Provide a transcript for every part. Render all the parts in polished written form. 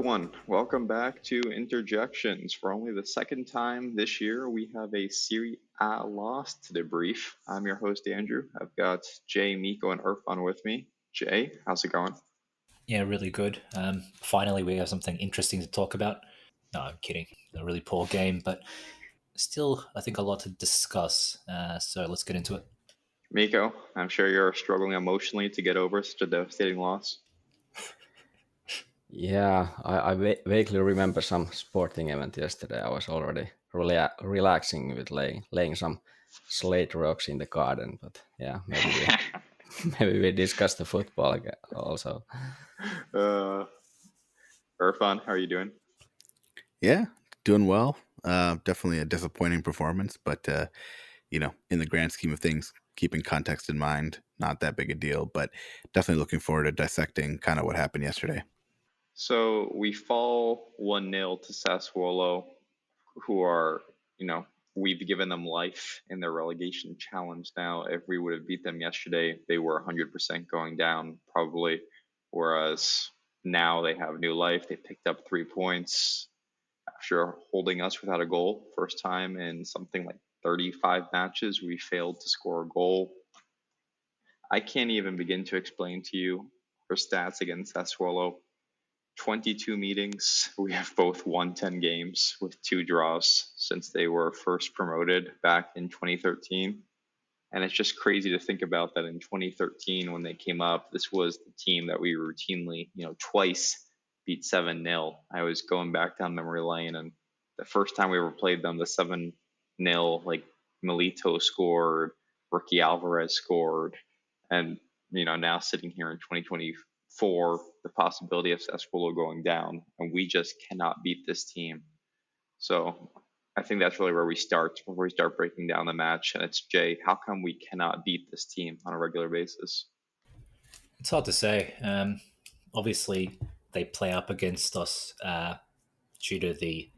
everyone. Welcome back to Interjections. For only the second time this year, we have a Serie A loss to debrief. I'm your host, Andrew. I've got Jay, Miko, and Irfan with me. Jay, how's it going? Yeah, really good. Finally, we have something interesting to talk about. No, I'm kidding. A really poor game, but still, I think a lot to discuss. So let's get into it. Miko, I'm sure you're struggling emotionally to get over such a devastating loss. Yeah, I vaguely remember some sporting event yesterday. I was already relaxing with laying some slate rocks in the garden. But yeah, maybe we maybe we discuss the football also. uh, Irfan, how are you doing? Yeah, doing well. Definitely a disappointing performance, but in the grand scheme of things, keeping context in mind, not that big a deal. But definitely looking forward to dissecting kind of what happened yesterday. So we fall 1-0 to Sassuolo, who are, we've given them life in their relegation challenge now. If we would have beat them yesterday, they were 100% going down, probably. Whereas now they have new life. They picked up 3 points after holding us without a goal. First time in something like 35 matches, we failed to score a goal. I can't even begin to explain to you our stats against Sassuolo. 22 meetings. We have both won 10 games with 2 draws since they were first promoted back in 2013. And it's just crazy to think about that in 2013 when they came up, this was the team that we routinely, twice beat 7-0. I was going back down memory lane, and the first time we ever played them, the 7-0, like Milito scored, Ricky Alvarez scored, and now sitting here in 2024, the possibility of Sassuolo going down, and we just cannot beat this team. So I think that's really where we start before we start breaking down the match. And it's Jay, how come we cannot beat this team on a regular basis? It's hard to say. Obviously, they play up against us due to the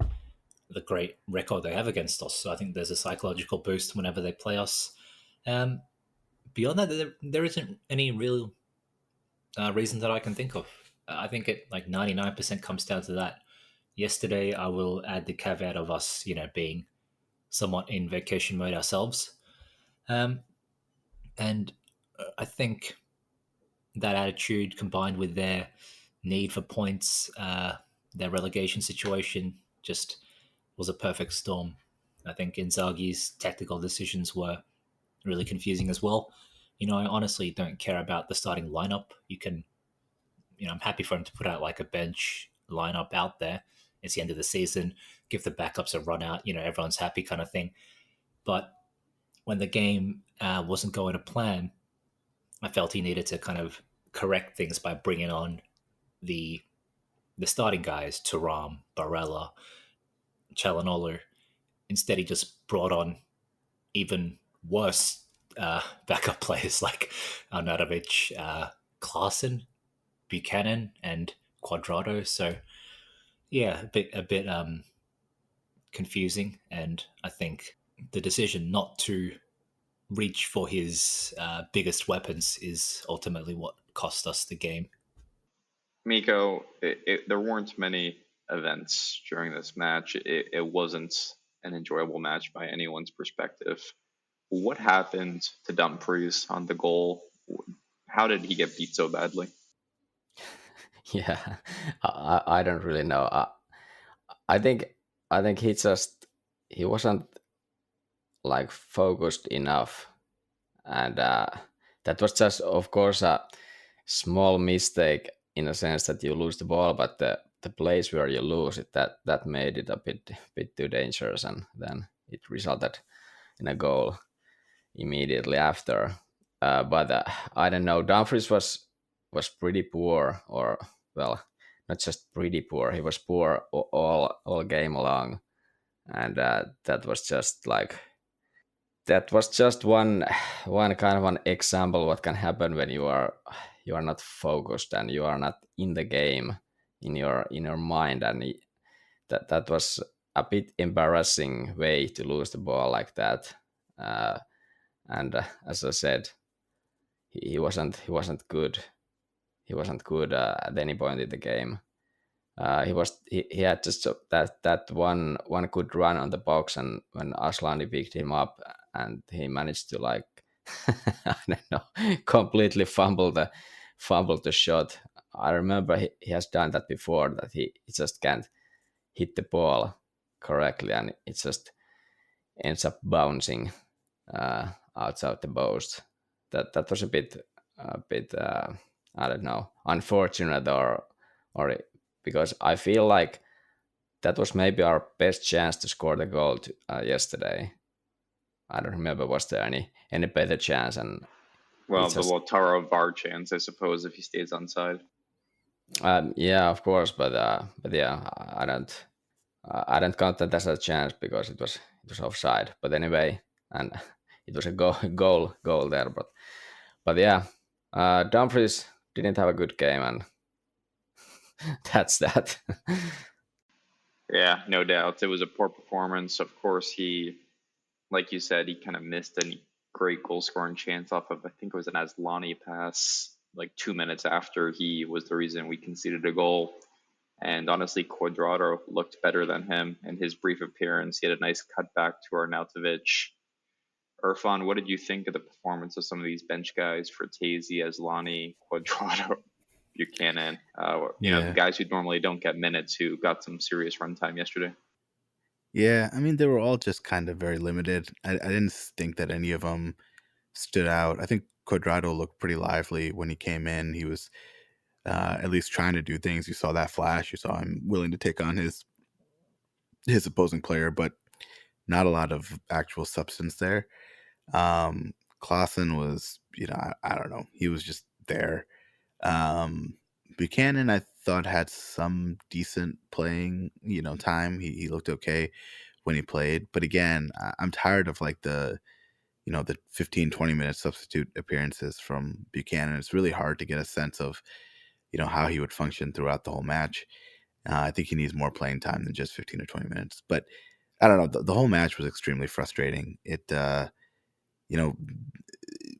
great record they have against us. So I think there's a psychological boost whenever they play us. Beyond that, there isn't any real reason that I can think of. I think it like 99% comes down to that. Yesterday, I will add the caveat of us, being somewhat in vacation mode ourselves. And I think that attitude combined with their need for points, their relegation situation just was a perfect storm. I think Inzaghi's tactical decisions were really confusing as well. I honestly don't care about the starting lineup. I'm happy for him to put out like a bench lineup out there. It's the end of the season, give the backups a run out, everyone's happy kind of thing. But when the game wasn't going to plan, I felt he needed to kind of correct things by bringing on the starting guys, Thuram, Barella, Calhanoglu. Instead, he just brought on even worse backup players like Arnautovic, Klaassen, Buchanan, and Quadrado. So yeah, a bit confusing, and I think the decision not to reach for his biggest weapons is ultimately what cost us the game. Miko, there weren't many events during this match. It wasn't an enjoyable match by anyone's perspective. What happened to Dumfries on the goal? How did he get beat so badly? Yeah, I don't really know. I think he wasn't like focused enough, and that was just, of course, a small mistake in a sense that you lose the ball, but the place where you lose it, that made it a bit too dangerous, and then it resulted in a goal immediately after. But I don't know. Dumfries was pretty poor, or well, not just pretty poor. He was poor all game long, and that was just one kind of an example what can happen when you are not focused and you are not in the game in your mind, and that was a bit embarrassing way to lose the ball like that. And as I said, he wasn't good. He wasn't good at any point in the game. He had just that one good run on the box, and when Asllani picked him up, and he managed to like I don't know, completely fumble the shot. I remember he has done that before, that he just can't hit the ball correctly, and it just ends up bouncing outside the post. That was a bit I don't know, unfortunate, or because I feel like that was maybe our best chance to score the goal yesterday. I don't remember, was there any better chance, and he Well, the just Lautaro VAR chance, I suppose, if he stays onside. yeah, of course, but yeah, I don't count that as a chance because it was offside. But anyway, and it was a goal there. But yeah, Dumfries didn't have a good game, and that's that. Yeah, no doubt. It was a poor performance. Of course, like you said, he kind of missed any great goal scoring chance off of, I think it was an Asllani pass, like 2 minutes after he was the reason we conceded a goal. And honestly, Cuadrado looked better than him in his brief appearance. He had a nice cutback to Arnautovic. Irfan, what did you think of the performance of some of these bench guys, Fratesi, Asllani, Cuadrado, Buchanan? Yeah. Guys who normally don't get minutes, who got some serious runtime yesterday. Yeah, I mean, they were all just kind of very limited. I didn't think that any of them stood out. I think Cuadrado looked pretty lively when he came in. He was at least trying to do things. You saw that flash. You saw him willing to take on his opposing player, but not a lot of actual substance there. Klaassen was, I don't know. He was just there. Buchanan, I thought, had some decent playing, time. He looked okay when he played. But again, I'm tired of like the 15, 20-minute substitute appearances from Buchanan. It's really hard to get a sense of, how he would function throughout the whole match. I think he needs more playing time than just 15 or 20 minutes. But I don't know. The whole match was extremely frustrating.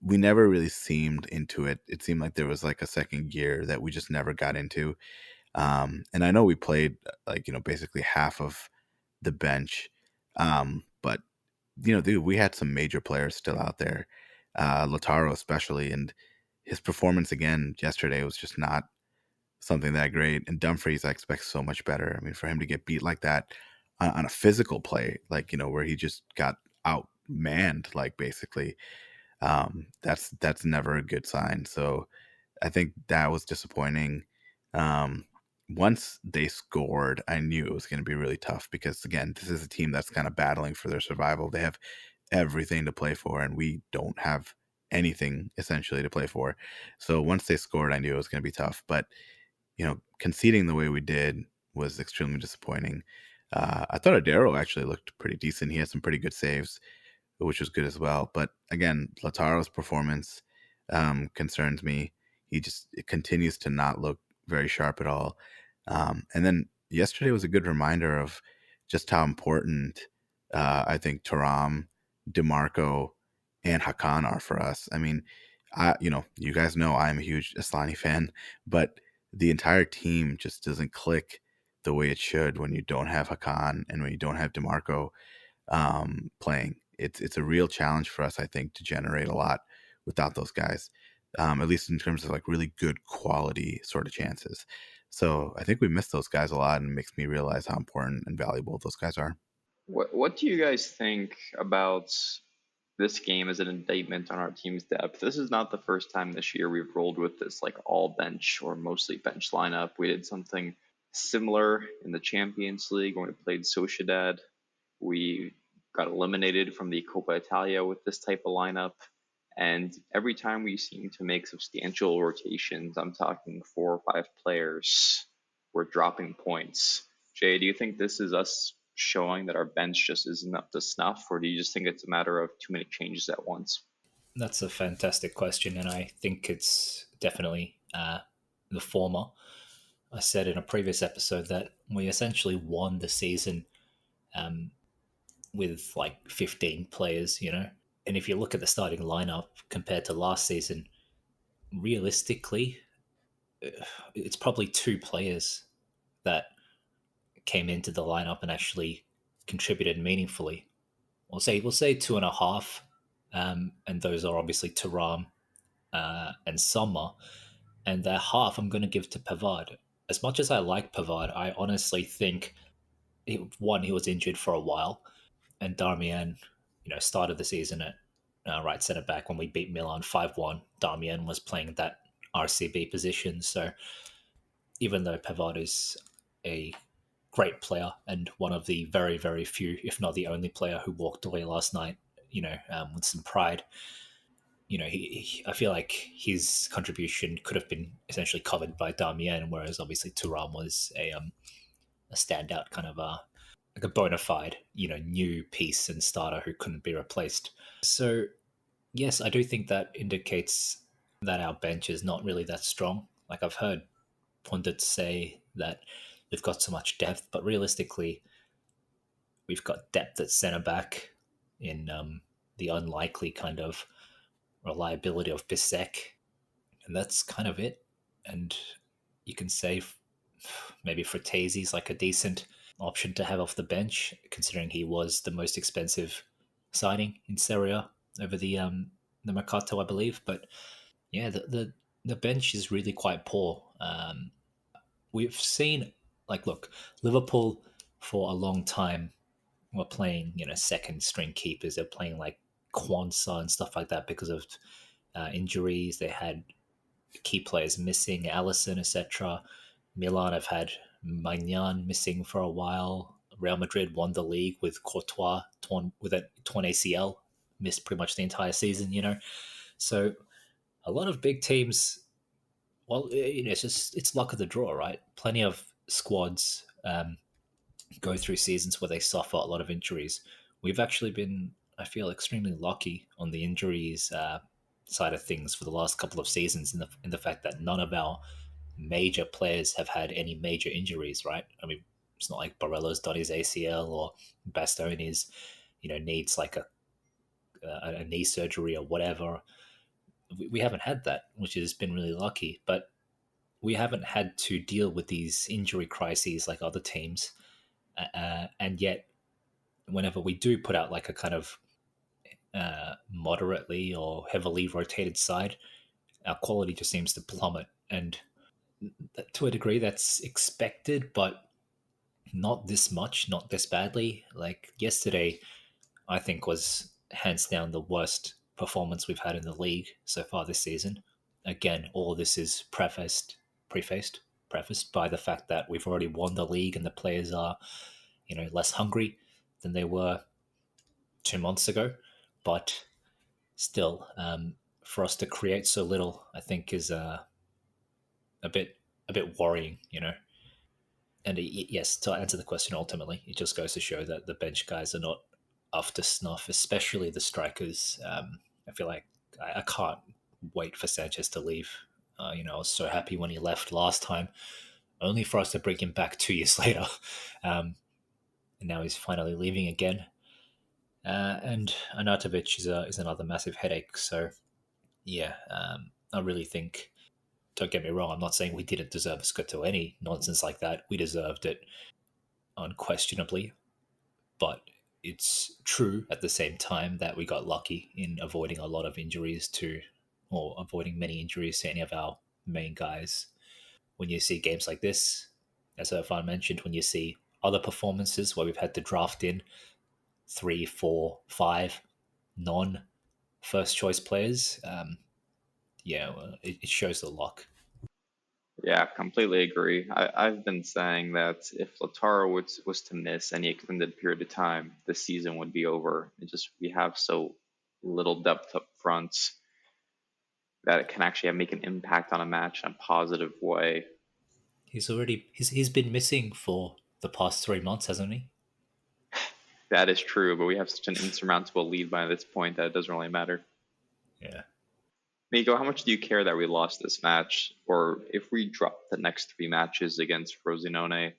We never really seemed into it. It seemed like there was like a second gear that we just never got into. And I know we played basically half of the bench. But dude, we had some major players still out there, Lautaro especially, and his performance again yesterday was just not something that great. And Dumfries, I expect so much better. I mean, for him to get beat like that on a physical play, where he just got outmanned, basically, that's never a good sign. So I think that was disappointing. Once they scored, I knew it was going to be really tough because, again, this is a team that's kind of battling for their survival. They have everything to play for, and we don't have anything essentially to play for. So once they scored, I knew it was going to be tough. But, conceding the way we did was extremely disappointing. I thought Adero actually looked pretty decent. He had some pretty good saves, which was good as well. But again, Lautaro's performance concerns me. It continues to not look very sharp at all. And then yesterday was a good reminder of just how important I think Thuram, DeMarco, and Hakan are for us. I mean, you guys know I'm a huge Asllani fan, but the entire team just doesn't click the way it should when you don't have Hakan and when you don't have DeMarco playing. It's a real challenge for us, I think, to generate a lot without those guys, at least in terms of like really good quality sort of chances. So I think we miss those guys a lot, and it makes me realize how important and valuable those guys are. What do you guys think about this game as an indictment on our team's depth? This is not the first time this year we've rolled with this like all bench or mostly bench lineup. We did something similar in the Champions League when we played Sociedad. We got eliminated from the Coppa Italia with this type of lineup. And every time we seem to make substantial rotations, I'm talking 4 or 5 players, we're dropping points. Jay, do you think this is us showing that our bench just isn't up to snuff, or do you just think it's a matter of too many changes at once? That's a fantastic question, and I think it's definitely the former. I said in a previous episode that we essentially won the season with like 15 players, And if you look at the starting lineup compared to last season, realistically, it's probably 2 players that came into the lineup and actually contributed meaningfully. We'll say 2.5, and those are obviously Thuram and Sommer, and that half I'm going to give to Pavard. As much as I like Pavard, I honestly think he was injured for a while, and Darmian, started the season at right centre back when we beat Milan 5-1. Darmian was playing that RCB position, so even though Pavard is a great player and one of the very, very few, if not the only player who walked away last night, with some pride, I feel like his contribution could have been essentially covered by Darmian, whereas obviously Thuram was a standout kind of like a bona fide, new piece and starter who couldn't be replaced. So yes, I do think that indicates that our bench is not really that strong. Like I've heard pundits say that we've got so much depth, but realistically, we've got depth at centre back in the unlikely kind of reliability of Bissek, and that's kind of it. And you can say maybe Fratese's like a decent option to have off the bench, considering he was the most expensive signing in Serie over the Mercato, I believe. But yeah, the bench is really quite poor. We've seen, like, look, Liverpool for a long time were playing, second string keepers. They're playing like Kwanzaa and stuff like that because of injuries. They had key players missing, Allison, etc. Milan have had Magnan missing for a while. Real Madrid won the league with Courtois torn ACL, missed pretty much the entire season. So a lot of big teams. Well, it's luck of the draw, right? Plenty of squads go through seasons where they suffer a lot of injuries. We've actually been, I feel, extremely lucky on the injuries side of things for the last couple of seasons, in the fact that none of our major players have had any major injuries, right? I mean, it's not like Barrella's done his ACL or Bastoni's, needs like a knee surgery or whatever. We haven't had that, which has been really lucky. But we haven't had to deal with these injury crises like other teams. And yet, whenever we do put out like a kind of moderately or heavily rotated side, our quality just seems to plummet. And to a degree, that's expected, but not this much, not this badly. Like yesterday, I think was hands down the worst performance we've had in the league so far this season. Again, all this is prefaced by the fact that we've already won the league and the players are, less hungry than they were 2 months ago. But still, for us to create so little, I think is a bit worrying, And yes, to answer the question, ultimately, it just goes to show that the bench guys are not up to snuff, especially the strikers. I feel like I can't wait for Sanchez to leave. I was so happy when he left last time, only for us to bring him back 2 years later. And now he's finally leaving again. And Arnautovic is another massive headache. So, yeah, I really think, don't get me wrong, I'm not saying we didn't deserve a Scudetto, any nonsense like that. We deserved it unquestionably. But it's true at the same time that we got lucky in avoiding a lot of injuries or avoiding many injuries to any of our main guys. When you see games like this, as Irfan mentioned, when you see other performances where we've had to draft in 3, 4, 5 non-first choice players, it shows the luck. Yeah, completely agree. I've been saying that if Lautaro was to miss any extended period of time, the season would be over. We have so little depth up front that it can actually make an impact on a match in a positive way. He's been missing for the past 3 months, hasn't he? That is true, but we have such an insurmountable lead by this point that it doesn't really matter. Yeah. Miko, how much do you care that we lost this match? Or if we drop the next 3 matches against Frosinone,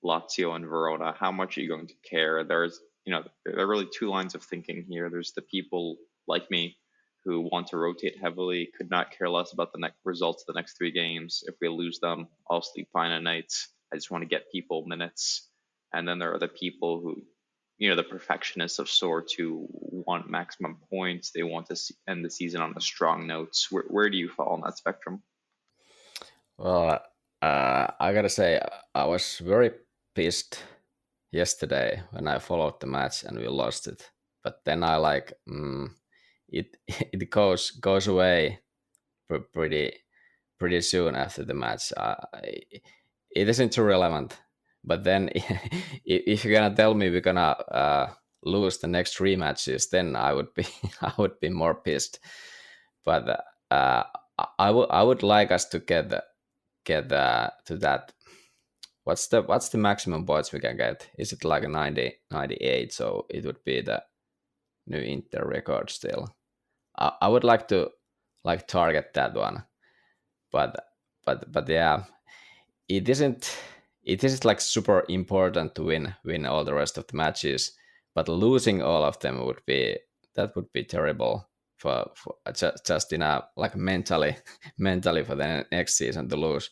Lazio, and Verona, how much are you going to care? There are really 2 lines of thinking here. There's the people like me who want to rotate heavily, could not care less about the results of the next 3 games. If we lose them, I'll sleep fine at night. I just want to get people minutes. And then there are the people who, the perfectionists of sorts who want maximum points. They want to end the season on a strong notes. Where do you fall on that spectrum? Well, I gotta say, I was very pissed yesterday when I followed the match and we lost it. But then I it it goes away pretty soon after the match. It isn't too relevant. But then, if you're gonna tell me we're gonna lose the next 3 matches, then I would be I would be more pissed. But I would like us to get to that. What's the maximum points we can get? Is it like a 90, 98? So it would be the new Inter record still. I would like to target that one, but yeah, it isn't like super important to win all the rest of the matches, but losing all of them would be terrible for just in a like mentally for the next season to lose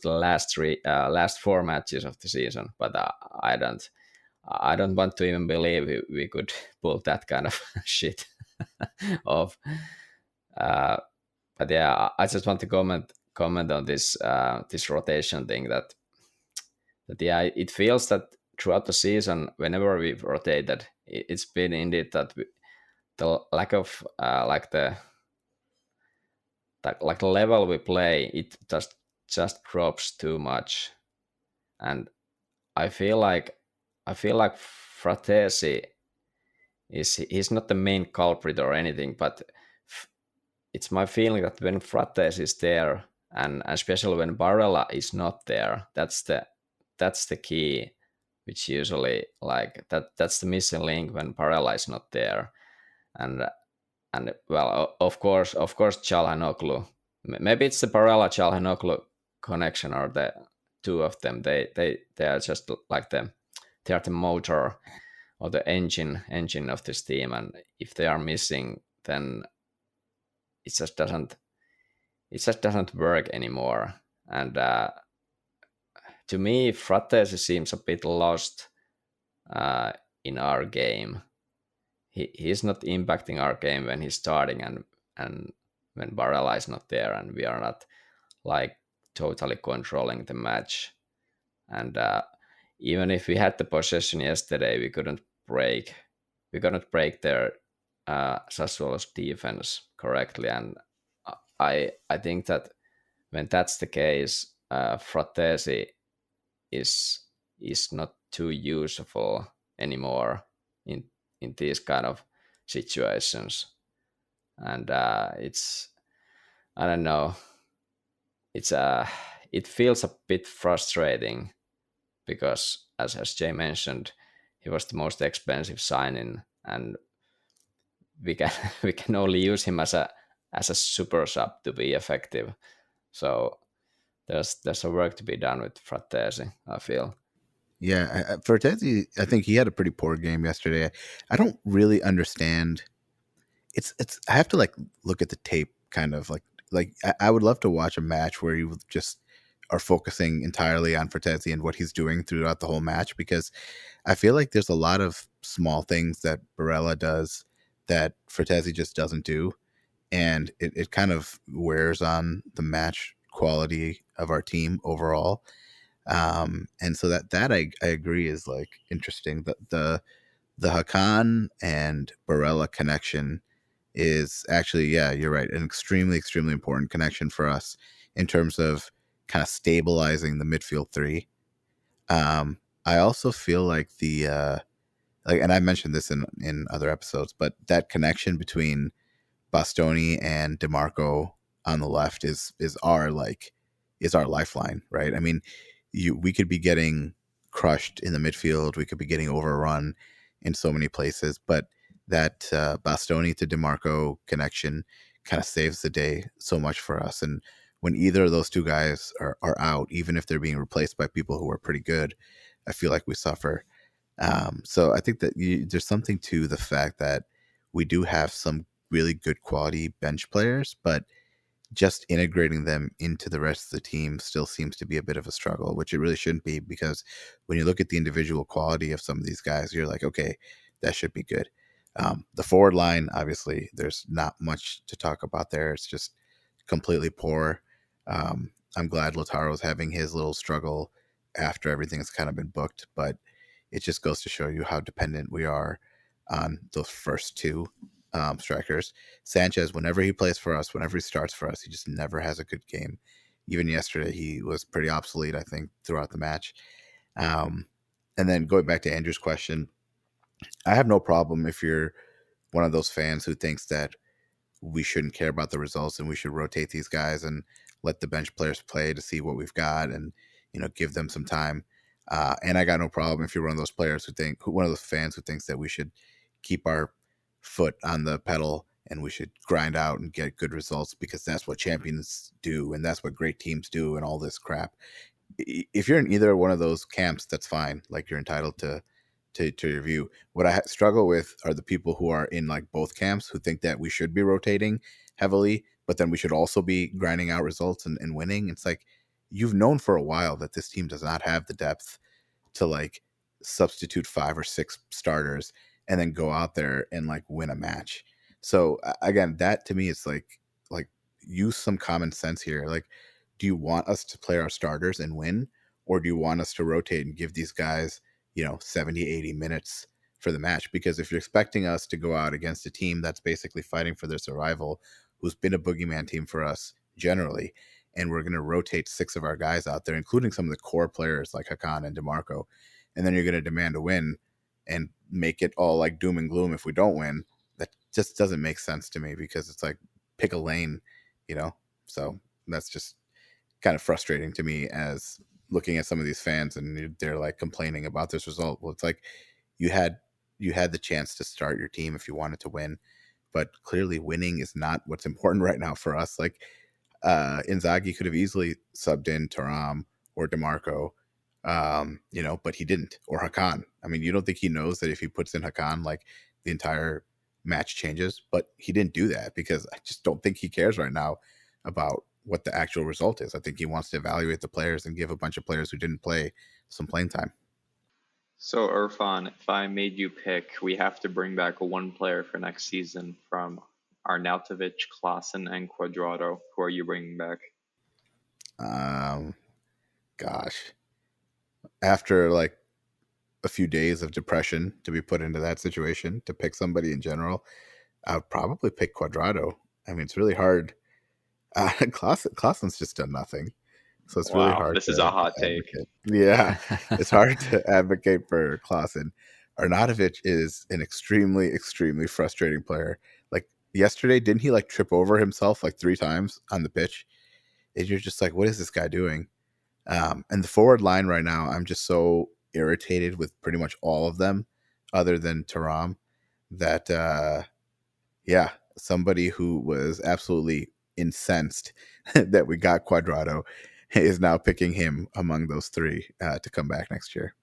the last 4 matches of the season. But I don't want to even believe we could pull that kind of shit off. But yeah, I just want to comment on this this rotation thing that yeah, it feels that throughout the season, whenever we've rotated, it's been indeed that the lack of the level we play, it just drops too much, and I feel like Fratesi he's not the main culprit or anything, but it's my feeling that when Fratesi is there, and especially when Barella is not there, that's the key, which usually that's the missing link when Barella is not there, and well, of course Calhanoglu. Maybe it's the Barella Calhanoglu connection, or the two of them. They are just like they are the motor or the engine of this team, and if they are missing, then it just doesn't work anymore. And to me, Fratesi seems a bit lost in our game. He's not impacting our game when he's starting, and when Barella is not there, and we are not like totally controlling the match. And even if we had the possession yesterday, we couldn't break their Sassuolo's defense correctly. And I think that when that's the case, Fratesi is not too useful anymore in these kind of situations. And it's, I don't know, it's it feels a bit frustrating, because as Jay mentioned, he was the most expensive signing, and we can only use him as a super sub to be effective. So there's a work to be done with Fratesi, I feel. Yeah, Fratesi, I think he had a pretty poor game yesterday. I don't really understand. It's I have to look at the tape, kind of like I would love to watch a match where you just are focusing entirely on Fratesi and what he's doing throughout the whole match, because I feel like there's a lot of small things that Barella does that Fratesi just doesn't do, and it kind of wears on the match quality of our team overall. And so that I agree is interesting. The Hakan and Barella connection is actually, yeah, you're right, an extremely important connection for us in terms of kind of stabilizing the midfield 3. I also feel like and I mentioned this in other episodes, but that connection between Bastoni and DeMarco on the left is our lifeline, right? I mean, we could be getting crushed in the midfield, we could be getting overrun in so many places, but that Bastoni to DeMarco connection kind of saves the day so much for us. And when either of those two guys are out, even if they're being replaced by people who are pretty good, I feel like we suffer. So I think that there's something to the fact that we do have some really good quality bench players, but just integrating them into the rest of the team still seems to be a bit of a struggle, which it really shouldn't be, because when you look at the individual quality of some of these guys, you're like, okay, that should be good. The forward line, obviously, there's not much to talk about there. It's just completely poor. I'm glad Lautaro's having his little struggle after everything's kind of been booked, but it just goes to show you how dependent we are on those first two strikers. Sanchez, whenever he plays for us, whenever he starts for us, he just never has a good game. Even yesterday, he was pretty obsolete, I think, throughout the match. And then going back to Andrew's question, I have no problem if you're one of those fans who thinks that we shouldn't care about the results and we should rotate these guys and let the bench players play to see what we've got and, give them some time. And I got no problem if you're one of those players one of those fans who thinks that we should keep our foot on the pedal and we should grind out and get good results because that's what champions do and that's what great teams do and all this crap. If you're in either one of those camps, that's fine. Like, you're entitled to your view. What I struggle with are the people who are in like both camps, who think that we should be rotating heavily, but then we should also be grinding out results and winning. It's like, you've known for a while that this team does not have the depth to like substitute 5 or 6 starters and then go out there and like win a match. So again, that to me is like use some common sense here. Like, do you want us to play our starters and win, or do you want us to rotate and give these guys 70, 80 minutes for the match? Because if you're expecting us to go out against a team that's basically fighting for their survival, who's been a boogeyman team for us generally, and we're going to rotate 6 of our guys out there, including some of the core players like Hakan and DeMarco, and then you're going to demand a win and make it all like doom and gloom if we don't win, that just doesn't make sense to me, because it's like, pick a lane, so that's just kind of frustrating to me as looking at some of these fans and they're like complaining about this result. Well, it's like, you had the chance to start your team if you wanted to win, but clearly winning is not what's important right now for us. Like, Inzaghi could have easily subbed in Thuram or DeMarco, but he didn't, or Hakan. I mean, you don't think he knows that if he puts in Hakan, like, the entire match changes? But he didn't do that because I just don't think he cares right now about what the actual result is. I think he wants to evaluate the players and give a bunch of players who didn't play some playing time. So, Irfan, if I made you pick, we have to bring back one player for next season from Arnautovic, Klaassen, and Cuadrado. Who are you bringing back? Gosh. After like a few days of depression to be put into that situation, to pick somebody in general, I would probably pick Cuadrado. I mean, it's really hard. Klaassen's just done nothing. So it's really hard. This is a hot take. Yeah, it's hard to advocate for Klaassen. Arnautovic is an extremely, extremely frustrating player. Like, yesterday, didn't he like trip over himself like 3 times on the pitch? And you're just like, what is this guy doing? And the forward line right now, I'm just so irritated with pretty much all of them, other than Thuram, that somebody who was absolutely incensed that we got Cuadrado is now picking him among those 3 to come back next year.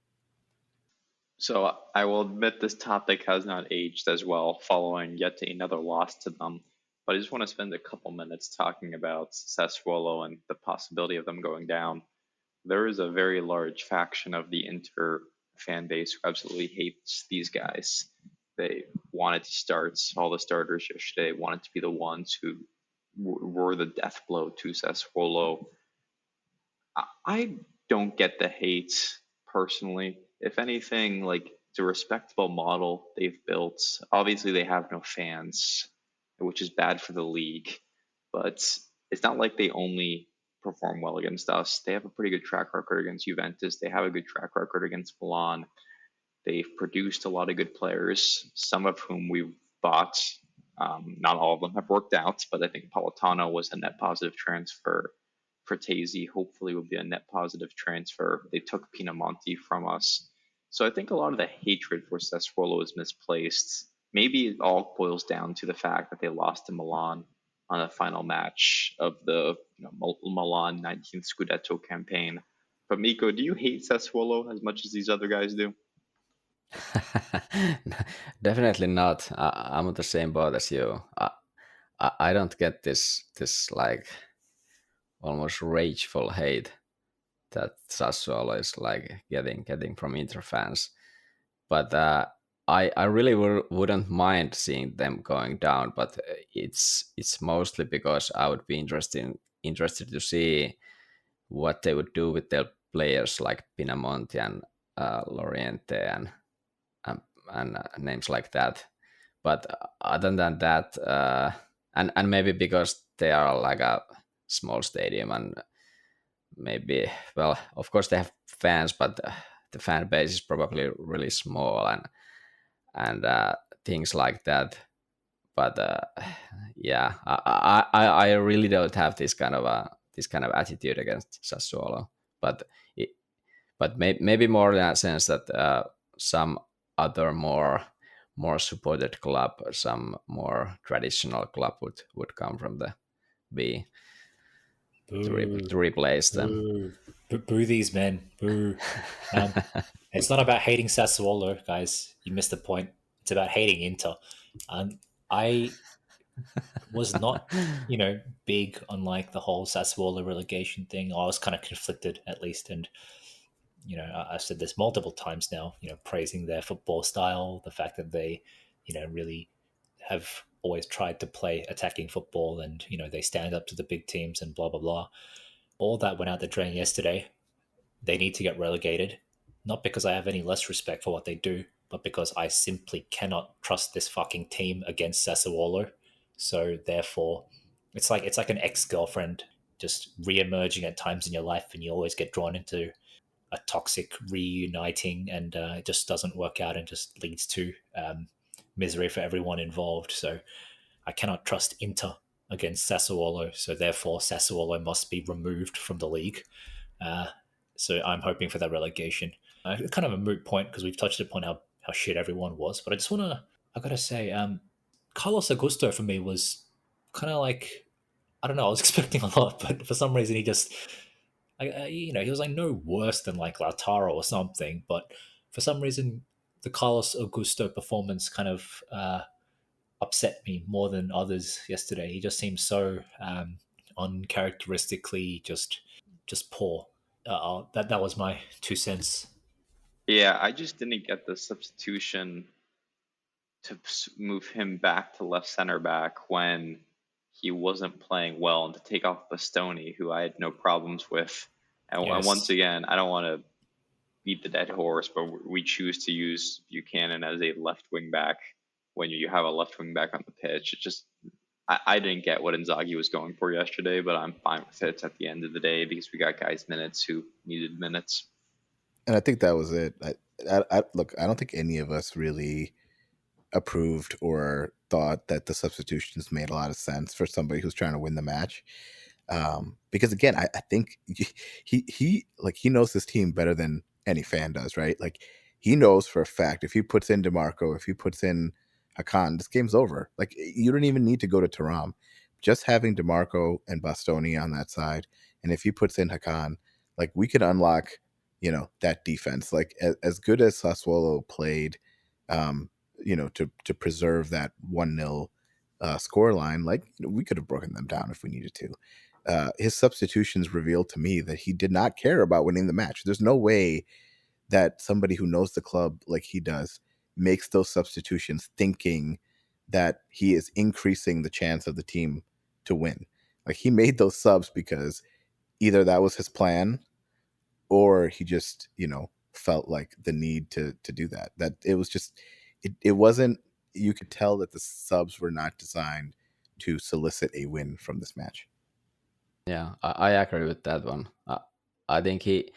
So I will admit this topic has not aged as well following yet another loss to them. But I just want to spend a couple minutes talking about Sassuolo and the possibility of them going down. There is a very large faction of the Inter fan base who absolutely hates these guys. They wanted to start all the starters yesterday, wanted to be the ones who were the death blow to Sassuolo. I don't get the hate personally. If anything, like, it's a respectable model they've built. Obviously, they have no fans, which is bad for the league, but it's not like they only perform well against us. They have a pretty good track record against Juventus. They have a good track record against Milan. They've produced a lot of good players, some of whom we've bought. Not all of them have worked out, but I think Politano was a net positive transfer. Fratesi hopefully will be a net positive transfer. They took Pinamonti from us. So I think a lot of the hatred for Sassuolo is misplaced. Maybe it all boils down to the fact that they lost to Milan on the final match of the Milan 19th Scudetto campaign. But Miko, do you hate Sassuolo as much as these other guys do? Definitely not. I'm on the same boat as you. I don't get this like almost rageful hate that Sassuolo is like getting from Inter fans. But I really wouldn't mind seeing them going down. But it's mostly because I would be interested to see what they would do with their players like Pinamonti and Loriente um, and names like that. But other than that, and maybe because they are like a small stadium and maybe, well, of course they have fans, but the fan base is probably really small and things like that. But yeah, I really don't have this kind of attitude against Sassuolo. But it, but maybe more in a sense that some other more supported club, some more traditional club would come from the B to replace them. Boo these men. Boo. It's not about hating Sassuolo, guys. You missed the point. It's about hating Inter. I was not, big on like the whole Sassuolo relegation thing. I was kind of conflicted at least. And, I've said this multiple times now, praising their football style, the fact that they, really have always tried to play attacking football and, they stand up to the big teams and blah, blah, blah. All that went out the drain yesterday. They need to get relegated, not because I have any less respect for what they do, but because I simply cannot trust this fucking team against Sassuolo. So therefore, it's like an ex-girlfriend just re-emerging at times in your life, and you always get drawn into a toxic reuniting, and it just doesn't work out and just leads to misery for everyone involved. So I cannot trust Inter against Sassuolo. So therefore, Sassuolo must be removed from the league. So I'm hoping for that relegation. Kind of a moot point because we've touched upon how shit everyone was. But I gotta say, Carlos Augusto for me was kind of like, I don't know, I was expecting a lot, but for some reason he just, he was like no worse than like Lautaro or something. But for some reason, the Carlos Augusto performance kind of upset me more than others yesterday. He just seemed so uncharacteristically just poor. That was my 2 cents. Yeah, I just didn't get the substitution to move him back to left center back when he wasn't playing well, and to take off Bastoni, who I had no problems with. And Yes. once again, I don't want to beat the dead horse, but we choose to use Buchanan as a left wing back when you have a left wing back on the pitch. It just, I didn't get what Inzaghi was going for yesterday, but I'm fine with it at the end of the day because we got guys minutes who needed minutes. And I think that was it. Look, I don't think any of us really approved or thought that the substitutions made a lot of sense for somebody who's trying to win the match. Because again, I think he knows his team better than any fan does, right? Like he knows for a fact if he puts in DeMarco, if he puts in Hakan, this game's over. Like you don't even need to go to Thuram. Just having DeMarco and Bastoni on that side, and if he puts in Hakan, like we could unlock, that defense. Like as good as Sassuolo played, to preserve that 1-0 score line, like we could have broken them down if we needed to. His substitutions revealed to me that he did not care about winning the match. There's no way that somebody who knows the club like he does makes those substitutions thinking that he is increasing the chance of the team to win. Like he made those subs because either that was his plan or he just, felt like the need to do that. That it was just, it wasn't, you could tell that the subs were not designed to solicit a win from this match. Yeah, I agree with that one. I think he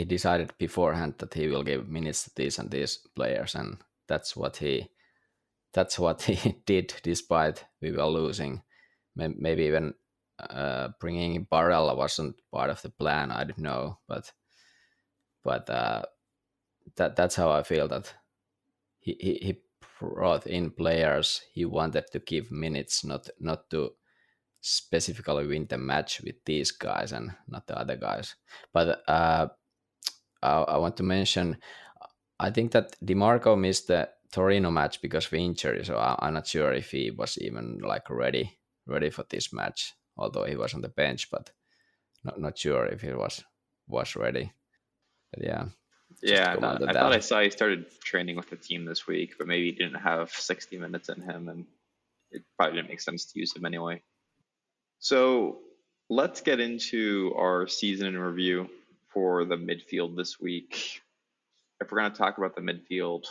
decided beforehand that he will give minutes to these and these players, and that's what he did, despite we were losing. Maybe even bringing Barella wasn't part of the plan. I don't know, but that's how I feel, that he brought in players he wanted to give minutes, not to specifically win the match with these guys and not the other guys. But I want to mention, I think that DeMarco missed the Torino match because of injury, so I'm not sure if he was even like ready for this match. Although he was on the bench, but not sure if he was ready. But yeah, just Yeah, no, comment on I thought I that. saw he started training with the team this week, but maybe he didn't have 60 minutes in him, and it probably didn't make sense to use him anyway. So let's get into our season in review for the midfield this week. If we're going to talk about the midfield,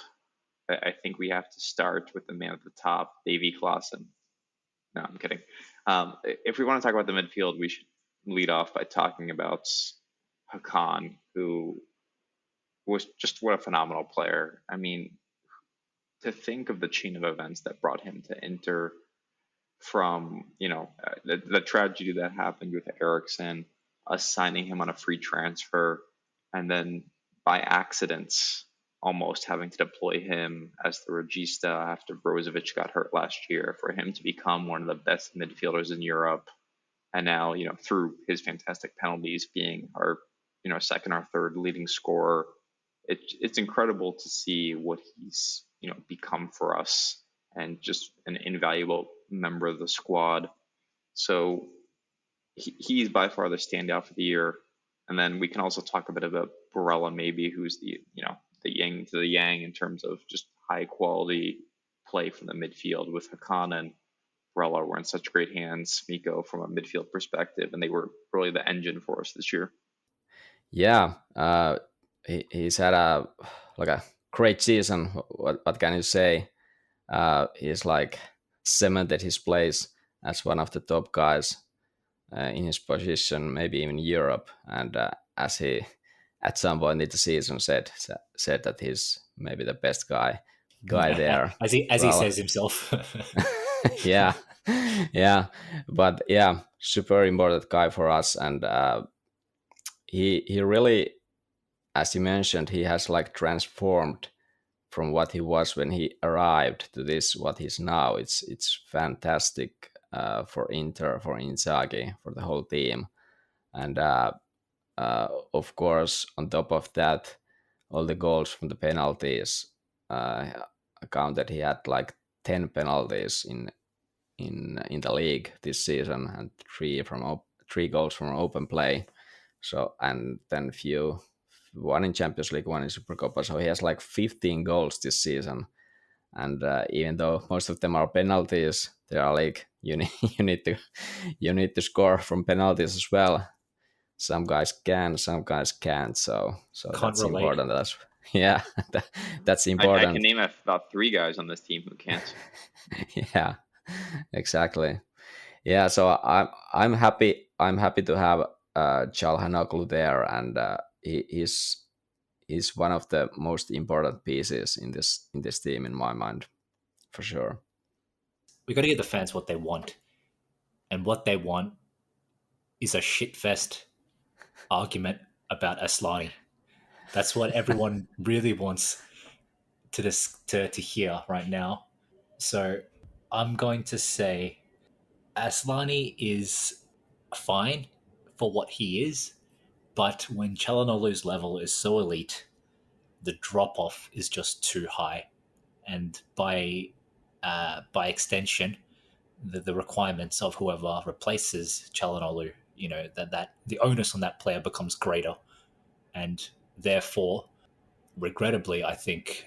I think we have to start with the man at the top, Davy Klaassen. No, I'm kidding. If we want to talk about the midfield, we should lead off by talking about Hakan, who was just what a phenomenal player. I mean, to think of the chain of events that brought him to Inter, from the tragedy that happened with Eriksson, us signing him on a free transfer, and then by accidents almost having to deploy him as the regista after Brozovic got hurt last year, for him to become one of the best midfielders in Europe, and now through his fantastic penalties being our second or third leading scorer. It's incredible to see what he's become for us, and just an invaluable member of the squad. So he's by far the standout for the year. And then we can also talk a bit about Barella, maybe, who's the yin to the yang in terms of just high quality play from the midfield. With Hakan and Barella were in such great hands, Miko, from a midfield perspective, and they were really the engine for us this year. Yeah, he's had a great season. What can you say? He's like cemented his place as one of the top guys in his position, maybe even Europe. And as he at some point in the season said that he's maybe the best guy there. as he says himself. yeah, but yeah, super important guy for us, and he really, as you mentioned, he has like transformed from what he was when he arrived to this what he's now. It's fantastic for Inter, for Inzaghi, for the whole team, and of course on top of that, all the goals from the penalties counted. He had like 10 penalties in the league this season, and three goals from open play. So, and then one in Champions League, one in Supercopa. So he has like 15 goals this season. And even though most of them are penalties, they are like you need to score from penalties as well. Some guys can, some guys can't. So Can't that's relate. important. That's important. I can name about 3 guys on this team who can't. Yeah, exactly. Yeah, so I'm happy. I'm happy to have Calhanoglu there, and he's one of the most important pieces in this team in my mind, for sure. We got to give the fans what they want, and what they want is a shitfest argument about Asllani. That's what everyone really wants to hear right now. So I'm going to say Asllani is fine for what he is, but when Calhanoglu's level is so elite, the drop off is just too high, and by extension, the requirements of whoever replaces Calhanoglu, that the onus on that player becomes greater, and therefore, regrettably, I think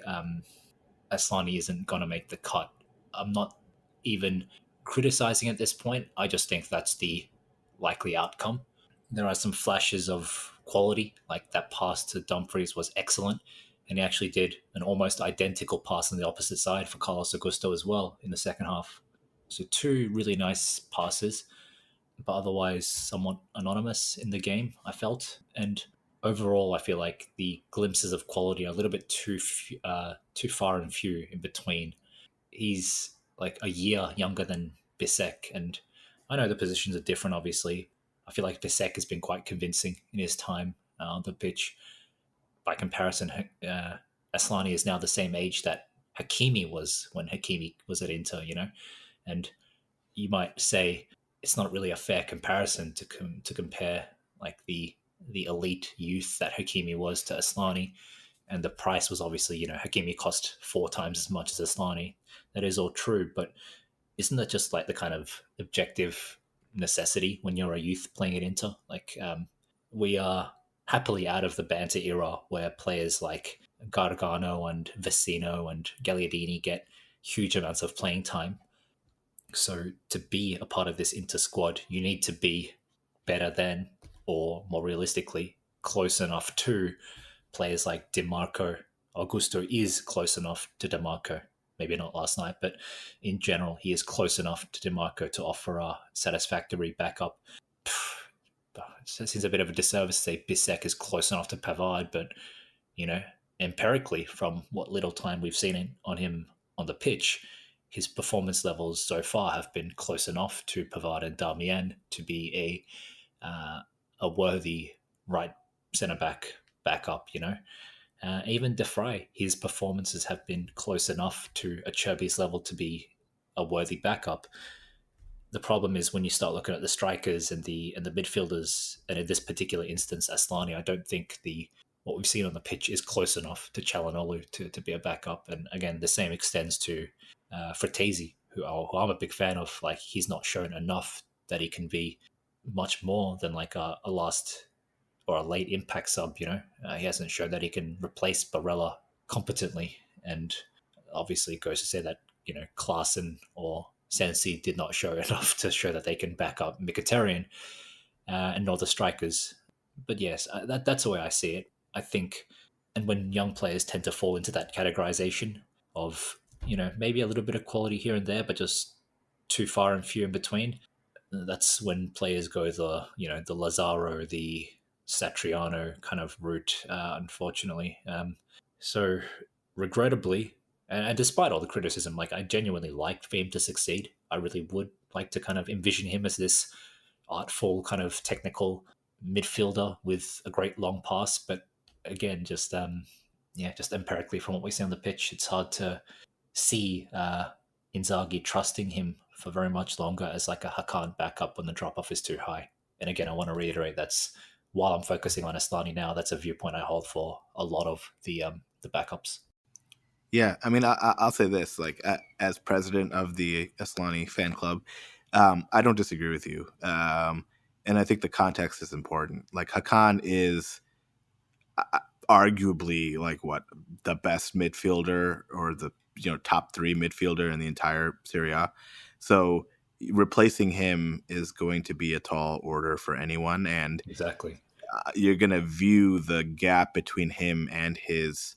Asllani isn't going to make the cut. I'm not even criticizing at this point. I just think that's the likely outcome. There are some flashes of quality, like that pass to Dumfries was excellent, and he actually did an almost identical pass on the opposite side for Carlos Augusto as well in the second half. So 2 really nice passes, but otherwise somewhat anonymous in the game, I felt. And overall, I feel like the glimpses of quality are a little bit too far and few in between. He's like a year younger than Bissek, and I know the positions are different, obviously. I feel like Bissek has been quite convincing in his time on the pitch. By comparison, Asllani is now the same age that Hakimi was when Hakimi was at Inter, and you might say it's not really a fair comparison to compare like the elite youth that Hakimi was to Asllani, and the price was obviously, Hakimi cost 4 times as much as Asllani. That is all true, but isn't that just like the kind of objective necessity when you're a youth playing at Inter? Like, we are happily out of the banter era where players like Gargano and Vecino and Gagliardini get huge amounts of playing time. So to be a part of this Inter squad, you need to be better than, or more realistically, close enough to players like DiMarco. Augusto is close enough to DiMarco. Maybe not last night, but in general, he is close enough to DiMarco to offer a satisfactory backup. It seems a bit of a disservice to say Bissek is close enough to Pavard, but, empirically, from what little time we've seen on him on the pitch, his performance levels so far have been close enough to Pavard and Darmian to be a worthy right centre back backup. Even De Vrij, his performances have been close enough to Acerbi's level to be a worthy backup. The problem is when you start looking at the strikers and the midfielders, and in this particular instance, Asllani, I don't think what we've seen on the pitch is close enough to Calhanoglu to be a backup. And again, the same extends to Fratesi, who I'm a big fan of. Like, he's not shown enough that he can be much more than like a last or a late impact sub. He hasn't shown that he can replace Barella competently, and obviously it goes to say that Klaassen or Sensi did not show enough to show that they can back up Mkhitaryan and nor the strikers. But yes, that's the way I see it. I think, and when young players tend to fall into that categorization of maybe a little bit of quality here and there, but just too far and few in between, that's when players go the Lazaro, the Satriano kind of route, unfortunately. So regrettably, and despite all the criticism, like, I genuinely liked for him to succeed. I really would like to kind of envision him as this artful kind of technical midfielder with a great long pass. But again, just empirically from what we see on the pitch, it's hard to see Inzaghi trusting him for very much longer as like a Hakan backup when the drop-off is too high. And again, I want to reiterate, that's, while I'm focusing on Asllani now, that's a viewpoint I hold for a lot of the backups. Yeah, I mean, I'll say this, like, as president of the Asllani fan club, I don't disagree with you. And I think the context is important. Like, Hakan is arguably like the best midfielder, or the top 3 midfielder in the entire Serie. So replacing him is going to be a tall order for anyone, and exactly, you're going to view the gap between him and his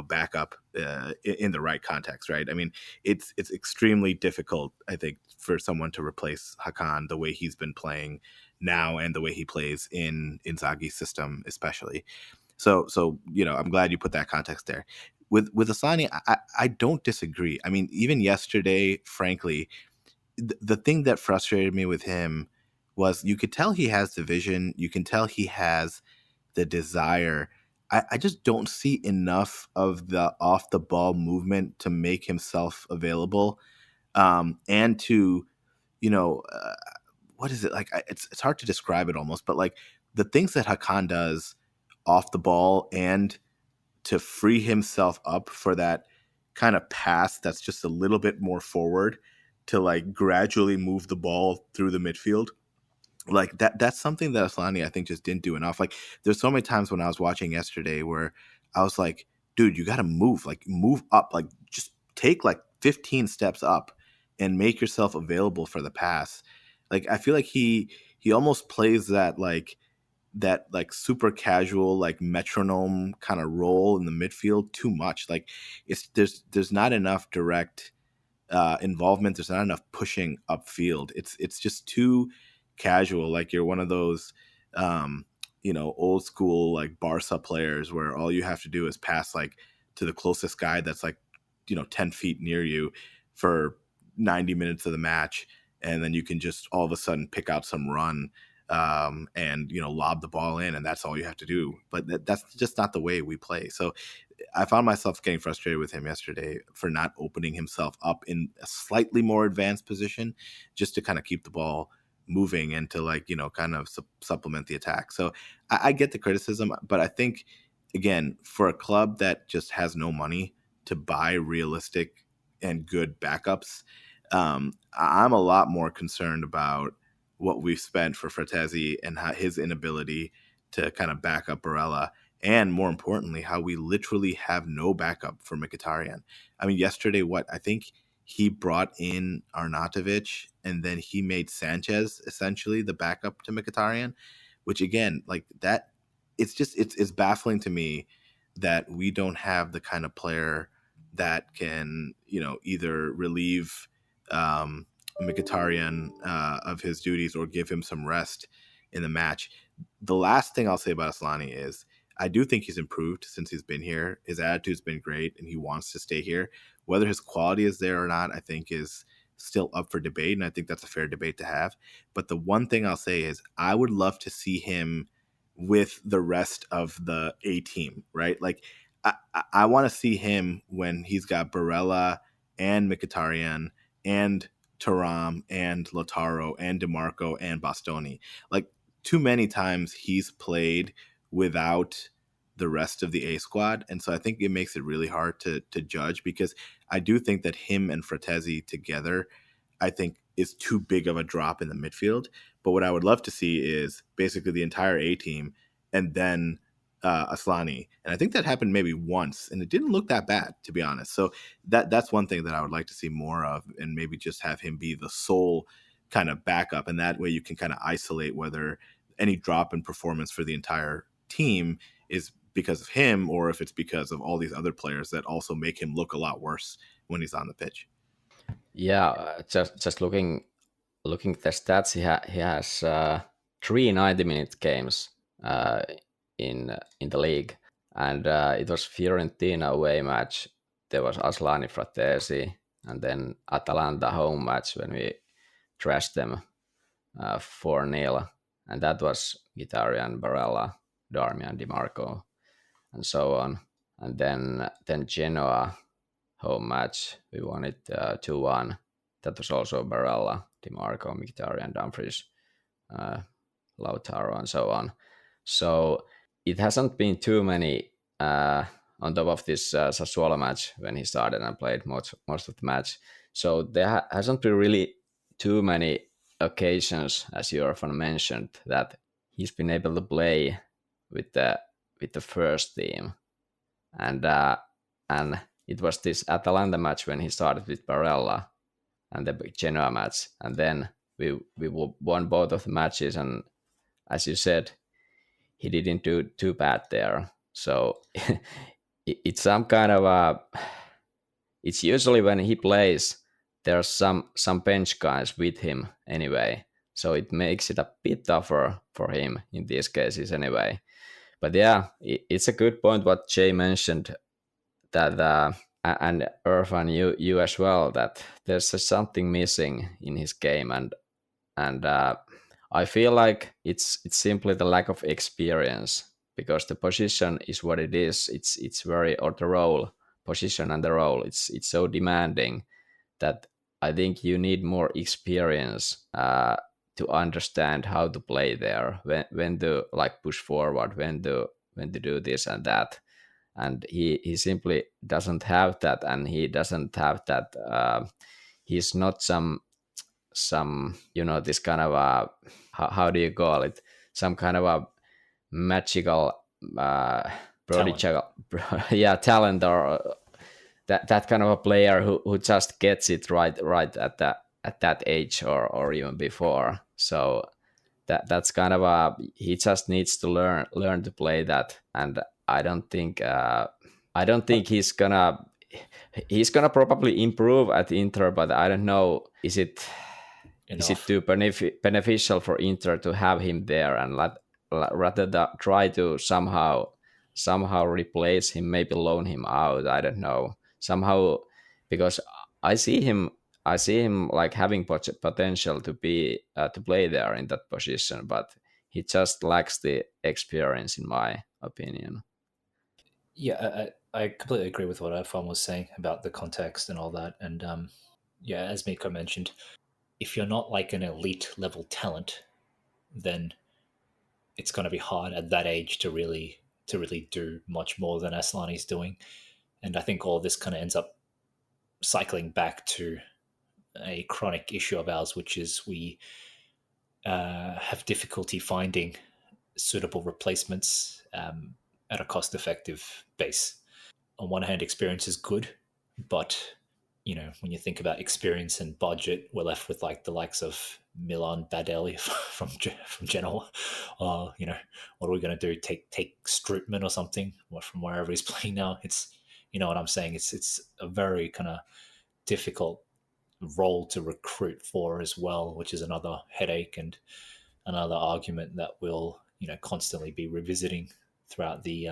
backup in the right context, right? I mean, it's extremely difficult, I think, for someone to replace Hakan the way he's been playing now and the way he plays in Inzaghi's system, especially. So I'm glad you put that context there. With Asllani, I don't disagree. I mean, even yesterday, frankly, the thing that frustrated me with him was you could tell he has the vision, you can tell he has the desire. I just don't see enough of the off the ball movement to make himself available, and to, what is it like? It's hard to describe it almost, but like the things that Hakan does off the ball and to free himself up for that kind of pass that's just a little bit more forward to like gradually move the ball through the midfield. Like that's something that Asllani, I think, just didn't do enough. Like, there's so many times when I was watching yesterday where I was like, dude, you got to move up, like just take like 15 steps up and make yourself available for the pass. Like, I feel like he almost plays that super casual, like metronome kind of role in the midfield too much. Like, there's not enough direct involvement. There's not enough pushing upfield. It's just too casual. Like, you're one of those old school like Barca players where all you have to do is pass like to the closest guy that's like 10 feet near you for 90 minutes of the match, and then you can just all of a sudden pick out some run and lob the ball in, and that's all you have to do. But that's just not the way we play. So I found myself getting frustrated with him yesterday for not opening himself up in a slightly more advanced position just to kind of keep the ball moving and to like kind of supplement the attack. So I get the criticism, but I think again, for a club that just has no money to buy realistic and good backups, I'm a lot more concerned about what we've spent for Fratesi and how his inability to kind of back up Barella, and more importantly, how we literally have no backup for Mkhitaryan. I mean, yesterday, I think he brought in Arnautovic, and then he made Sanchez essentially the backup to Mkhitaryan, which again, like that, it's baffling to me that we don't have the kind of player that can, either relieve Mkhitaryan of his duties or give him some rest in the match. The last thing I'll say about Asllani is I do think he's improved since he's been here. His attitude's been great, and he wants to stay here. Whether his quality is there or not, I think is still up for debate, and I think that's a fair debate to have. But the one thing I'll say is I would love to see him with the rest of the A team, right? Like I want to see him when he's got Barella and Mkhitaryan and Thuram and Lautaro and DeMarco and Bastoni. Like too many times he's played without the rest of the A squad. And so I think it makes it really hard to judge, because I do think that him and Fratesi together, I think, is too big of a drop in the midfield. But what I would love to see is basically the entire A team and then Asllani. And I think that happened maybe once, and it didn't look that bad, to be honest. So that's one thing that I would like to see more of, and maybe just have him be the sole kind of backup. And that way you can kind of isolate whether any drop in performance for the entire team is because of him or if it's because of all these other players that also make him look a lot worse when he's on the pitch. Yeah, just looking at the stats, he has 3 90-minute games in the league, and it was Fiorentina away match. There was Asllani, Fratesi, and then Atalanta home match when we trashed them 4-0, and that was Mkhitaryan, Barella, Darmian, DiMarco, and so on. And then Genoa home match, we won it 2-1. That was also Barella, DiMarco, Mkhitaryan, Dumfries, Lautaro, and so on. So it hasn't been too many on top of this Sassuolo match when he started and played most of the match. So there hasn't been really too many occasions, as you often mentioned, that he's been able to play with the first team, and it was this Atalanta match when he started with Barella, and the Genoa match, and then we won both of the matches, and as you said, he didn't do too bad there. So it's some kind of it's usually when he plays, there's some bench guys with him anyway, so it makes it a bit tougher for him in these cases anyway. But yeah, it's a good point what Jay mentioned, that and Irfan, you as well, that there's something missing in his game, and I feel like it's simply the lack of experience, because the position is what it is. It's very, or the role, position and the role, it's so demanding that I think you need more experience to understand how to play there, when to like push forward, when to do this and that. And he simply doesn't have that, and he doesn't have that. He's not some this kind of a, how do you call it, some kind of a magical prodigal talent, or that kind of a player who just gets it right at that age, or even before. So that's kind of a, he just needs to learn to play that. And I don't think he's gonna probably improve at Inter, but I don't know, is it too beneficial for Inter to have him there, and rather than try to somehow replace him, maybe loan him out, I don't know, somehow, because I see him like having potential to be to play there in that position, but he just lacks the experience, in my opinion. Yeah, I completely agree with what Irfan was saying about the context and all that. And yeah, as Miko mentioned, if you're not like an elite level talent, then it's going to be hard at that age to really to really do much more than Asllani's doing. And I think all this kind of ends up cycling back to a chronic issue of ours, which is we have difficulty finding suitable replacements at a cost-effective base. On one hand, experience is good, but when you think about experience and budget, we're left with like the likes of Milan Badelli from Genoa. What are we going to do? Take Strootman or something from wherever he's playing now? It's what I'm saying. It's a very kind of difficult role to recruit for as well, which is another headache and another argument that we'll constantly be revisiting throughout the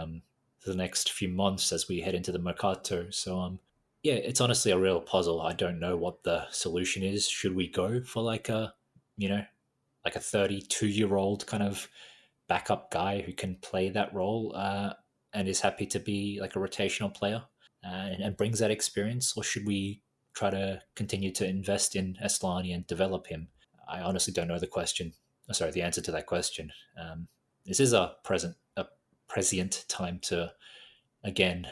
next few months as we head into the mercato. So yeah, it's honestly a real puzzle. I don't know what the solution is. Should we go for like a 32-year-old kind of backup guy who can play that role and is happy to be like a rotational player and brings that experience, or should we try to continue to invest in Asllani and develop him? I honestly don't know the answer to that question. This is a prescient time to again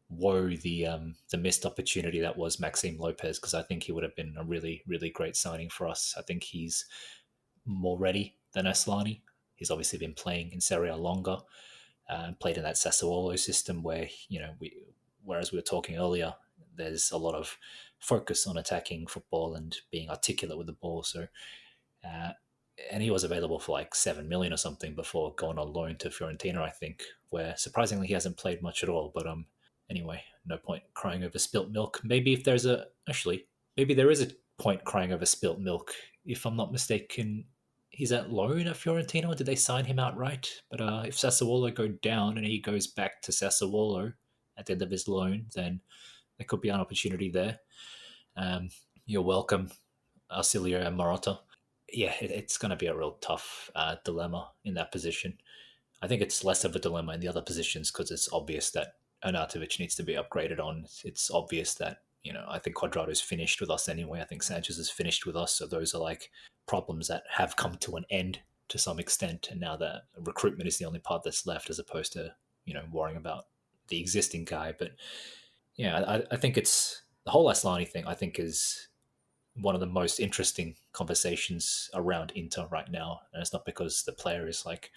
woe the missed opportunity that was Maxime Lopez, because I think he would have been a really, really great signing for us. I think he's more ready than Asllani. He's obviously been playing in Serie longer, played in that Sassuolo system where whereas we were talking earlier, there's a lot of focus on attacking football and being articulate with the ball. So, and he was available for like 7 million or something before going on loan to Fiorentina, I think, where surprisingly he hasn't played much at all. But anyway, no point crying over spilt milk. Maybe there is a point crying over spilt milk. If I'm not mistaken, he's at loan at Fiorentina, or did they sign him outright? But if Sassuolo go down and he goes back to Sassuolo at the end of his loan, then there could be an opportunity there. You're welcome, Arcilio and Marotta. Yeah, it's going to be a real tough dilemma in that position. I think it's less of a dilemma in the other positions because it's obvious that Arnautovic needs to be upgraded on. It's obvious that, I think Cuadrado's finished with us anyway. I think Sanchez is finished with us. So those are like problems that have come to an end to some extent. And now that recruitment is the only part that's left, as opposed to, worrying about the existing guy. But yeah, I think it's the whole Asllani thing, I think, is one of the most interesting conversations around Inter right now. And it's not because the player is like,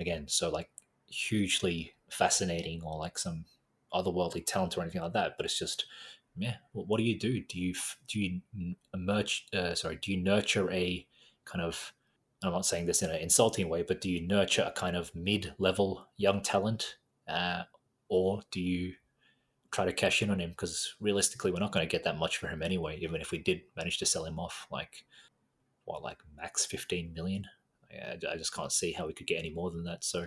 again, so like hugely fascinating or like some otherworldly talent or anything like that, but it's just, what do you do? Do you nurture a kind of, I'm not saying this in an insulting way, but do you nurture a kind of mid-level young talent, or do you try to cash in on him? Because realistically, we're not going to get that much for him anyway, even if we did manage to sell him off, like max 15 million. I just can't see how we could get any more than that. So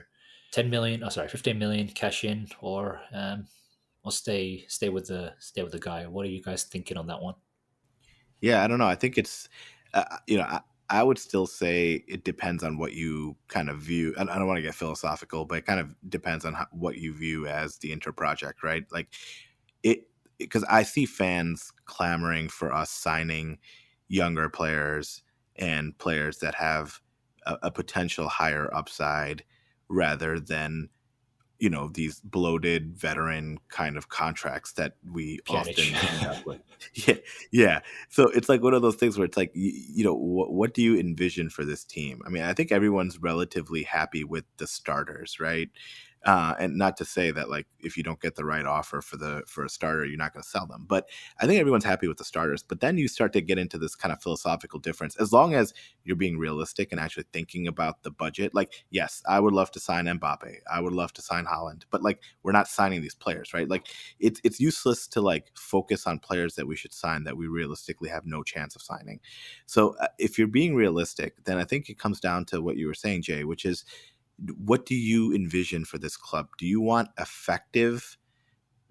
15 million cash in, or stay with the guy. What are you guys thinking on that one? Yeah, I don't know. I think it's I would still say it depends on what you kind of view. And I don't want to get philosophical, but it kind of depends on what you view as the Inter project, right? Like because I see fans clamoring for us signing younger players and players that have a potential higher upside rather than these bloated veteran kind of contracts that we Pjanic. often end up with. Yeah. So it's like one of those things where it's like, what do you envision for this team? I mean, I think everyone's relatively happy with the starters, right? And not to say that like if you don't get the right offer for a starter, you're not going to sell them. But I think everyone's happy with the starters. But then you start to get into this kind of philosophical difference. As long as you're being realistic and actually thinking about the budget, like, yes, I would love to sign Mbappe. I would love to sign Haaland. But like, we're not signing these players, right? Like, it's useless to like focus on players that we should sign that we realistically have no chance of signing. So if you're being realistic, then I think it comes down to what you were saying, Jay, which is, what do you envision for this club? Do you want effective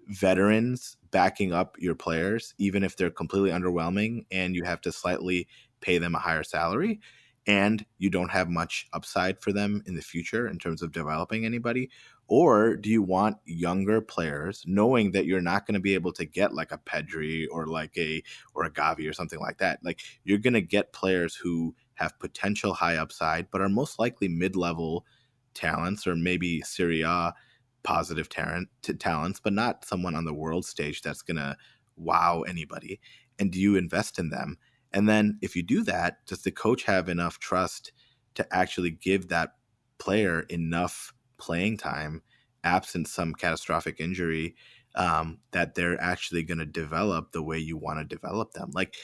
veterans backing up your players, even if they're completely underwhelming and you have to slightly pay them a higher salary and you don't have much upside for them in the future in terms of developing anybody? Or do you want younger players, knowing that you're not going to be able to get like a Pedri or a Gavi or something like that? Like, you're going to get players who have potential high upside, but are most likely mid-level talents or maybe Serie A positive talents, but not someone on the world stage that's going to wow anybody? And do you invest in them? And then if you do that, does the coach have enough trust to actually give that player enough playing time, absent some catastrophic injury, that they're actually going to develop the way you want to develop them? Like,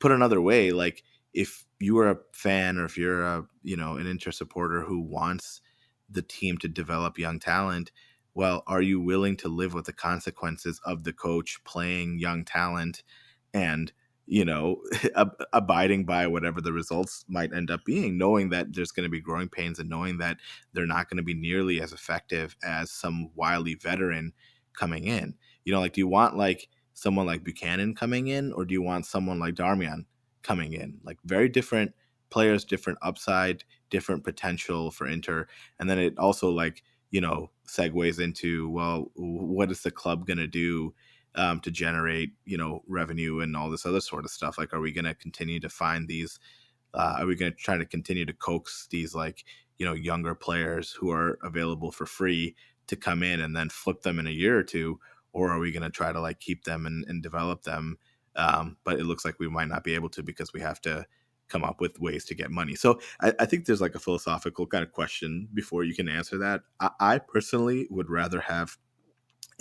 put another way, like if you are a fan, or if you're an Inter supporter who wants the team to develop young talent, well, are you willing to live with the consequences of the coach playing young talent and abiding by whatever the results might end up being, knowing that there's going to be growing pains and knowing that they're not going to be nearly as effective as some wily veteran coming in? Like, do you want like someone like Buchanan coming in, or do you want someone like Darmian coming in? Like, very different players, different upside, different potential for Inter. And then it also segues into, well, what is the club going to do to generate revenue and all this other sort of stuff? Like, are we going to continue to find these are we going to try to continue to coax these younger players who are available for free to come in and then flip them in a year or two? Or are we going to try to keep them and develop them? But it looks like we might not be able to, because we have to come up with ways to get money. So I think there's a philosophical kind of question before you can answer that. I personally would rather have,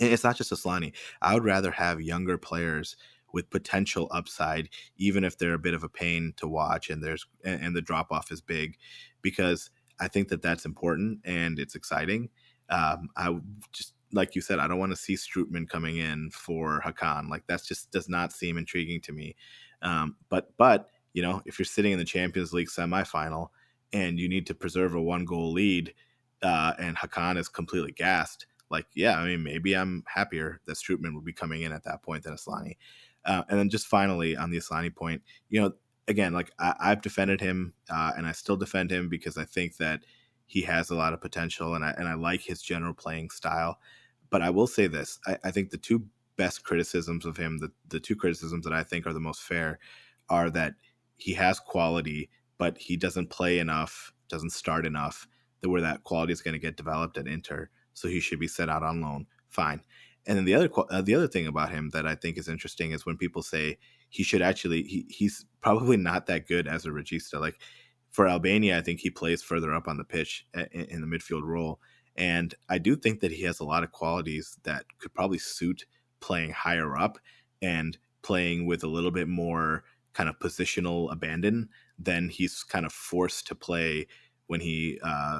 and it's not just Asllani, I would rather have younger players with potential upside, even if they're a bit of a pain to watch and the drop off is big, because I think that that's important and it's exciting. I just, like you said, I don't want to see Strootman coming in for Hakan. Like, that just does not seem intriguing to me. But if you're sitting in the Champions League semifinal and you need to preserve a 1-goal lead, and Hakan is completely gassed, maybe I'm happier that Strootman would be coming in at that point than Asllani. And then just finally on the Asllani point, again, I've defended him, and I still defend him because I think that he has a lot of potential, and I like his general playing style. But I will say this: I think the two best criticisms of him, the two criticisms that I think are the most fair, are that he has quality, but he doesn't play enough, doesn't start enough, where that quality is going to get developed at Inter. So he should be set out on loan. Fine. And then the other thing about him that I think is interesting is when people say he should actually, he's probably not that good as a regista. Like, for Albania, I think he plays further up on the pitch in the midfield role. And I do think that he has a lot of qualities that could probably suit playing higher up and playing with a little bit more kind of positional abandon than he's kind of forced to play when he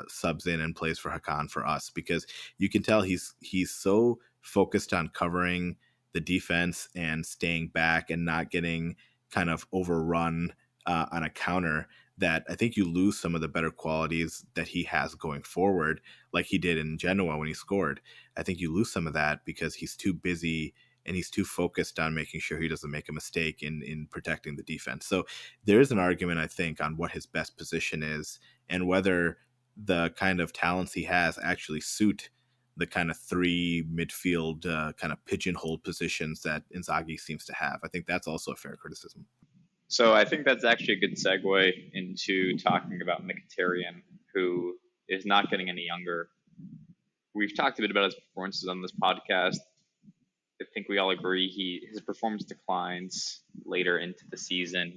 subs in and plays for Hakan for us, because you can tell he's so focused on covering the defense and staying back and not getting kind of overrun on a counter, that I think you lose some of the better qualities that he has going forward, like he did in Genoa when he scored. I think you lose some of that because he's too busy and he's too focused on making sure he doesn't make a mistake in protecting the defense. So there is an argument, I think, on what his best position is and whether the kind of talents he has actually suit the kind of three midfield kind of pigeonholed positions that Inzaghi seems to have. I think that's also a fair criticism. So I think that's actually a good segue into talking about Mkhitaryan, who is not getting any younger. We've talked a bit about his performances on this podcast. I think we all agree his performance declines later into the season.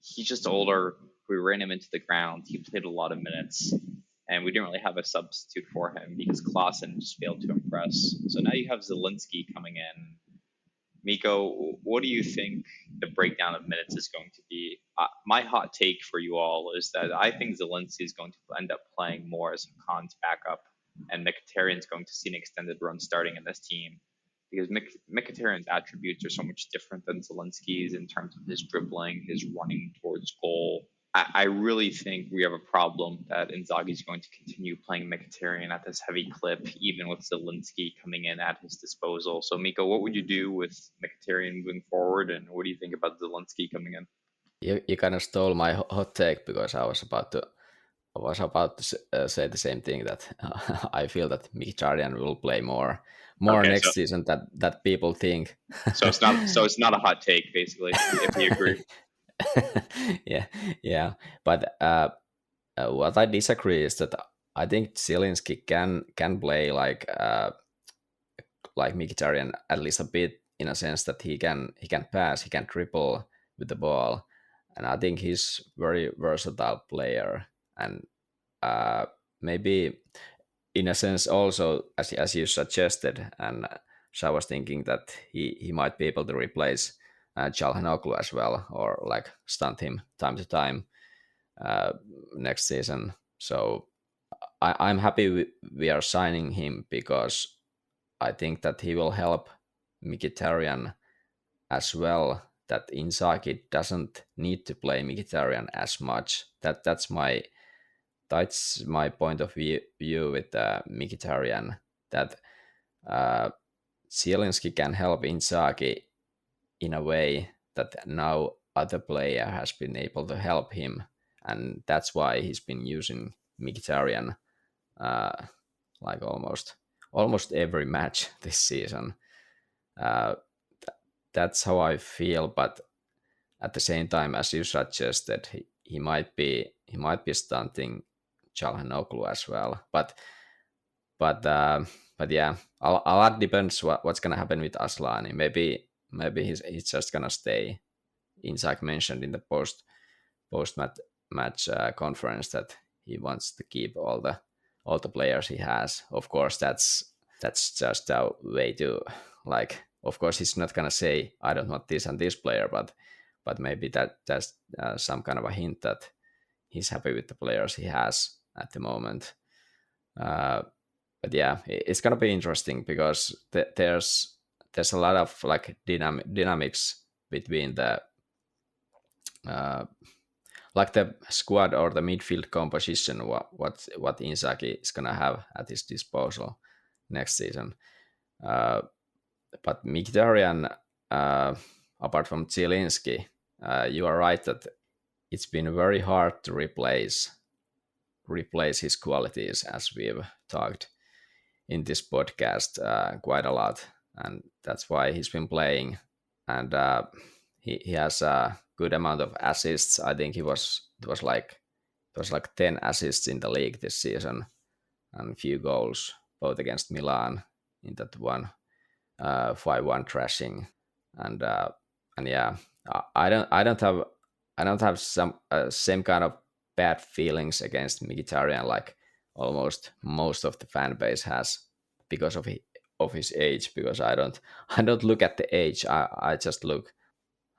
He's just older. We ran him into the ground. He played a lot of minutes, and we didn't really have a substitute for him because Klaassen just failed to impress. So now you have Zielinski coming in. Miko, what do you think the breakdown of minutes is going to be? My hot take for you all is that I think Zielinski is going to end up playing more as Hakan's backup, and Mkhitaryan is going to see an extended run starting in this team, because Mkhitaryan's attributes are so much different than Zielinski's in terms of his dribbling, his running towards goal. I really think we have a problem that Inzaghi is going to continue playing Mkhitaryan at this heavy clip, even with Zielinski coming in at his disposal. So, Miko, what would you do with Mkhitaryan moving forward, and what do you think about Zielinski coming in? You kind of stole my hot take, because I was about to say the same thing, that I feel that Mkhitaryan will play more next season that people think. So it's not a hot take, basically, if you agree. yeah. But what I disagree is that I think Zielinski can play like Mkhitaryan at least a bit, in a sense that he can pass, he can dribble with the ball, and I think he's very versatile player. And maybe in a sense also, as you suggested, and so I was thinking that he might be able to replace Calhanoglu as well, or like stunt him time to time next season. So I'm happy we are signing him, because I think that he will help Mkhitaryan as well. That Inzaghi doesn't need to play Mkhitaryan as much. That's my point of view with Mkhitaryan. That Zielinski can help Inzaghi in a way that now other player has been able to help him, and that's why he's been using Mkhitaryan like almost every match this season. Uh, that's how I feel, but at the same time, as you suggested, he might be stunting Calhanoglu as well. But yeah, a lot depends what's gonna happen with Asllani. Maybe he's just gonna stay. Inzaghi mentioned in the post match conference that he wants to keep all the players he has. Of course, that's just a way to, like. Of course, he's not gonna say I don't want this and this player, but maybe that's some kind of a hint that he's happy with the players he has at the moment. But yeah, it's gonna be interesting, because there's a lot of like dynamics between the like the squad or the midfield composition, what Inzaghi is gonna have at his disposal next season. But Mkhitaryan, apart from Zielinski, you are right that it's been very hard to replace his qualities, as we've talked in this podcast quite a lot, and that's why he's been playing. And he has a good amount of assists. I think it was like 10 assists in the league this season, and a few goals both against Milan in that one 5-1 thrashing. And yeah, I don't have some same kind of bad feelings against Mkhitaryan like almost most of the fan base has, because of his age. Because I don't look at the age. I just look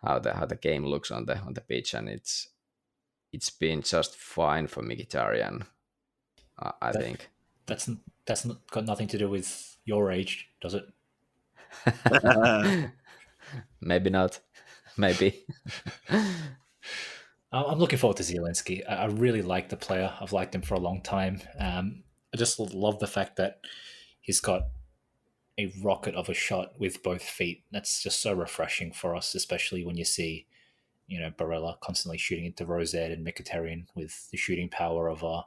how the game looks on the pitch, and it's been just fine for Mkhitaryan. I think that's got nothing to do with your age, does it? Maybe not. Maybe. I'm looking forward to Zielinski. I really like the player. I've liked him for a long time. I just love the fact that he's got a rocket of a shot with both feet. That's just so refreshing for us, especially when you see, Barella constantly shooting into Rosette and Mkhitaryan with the shooting power of a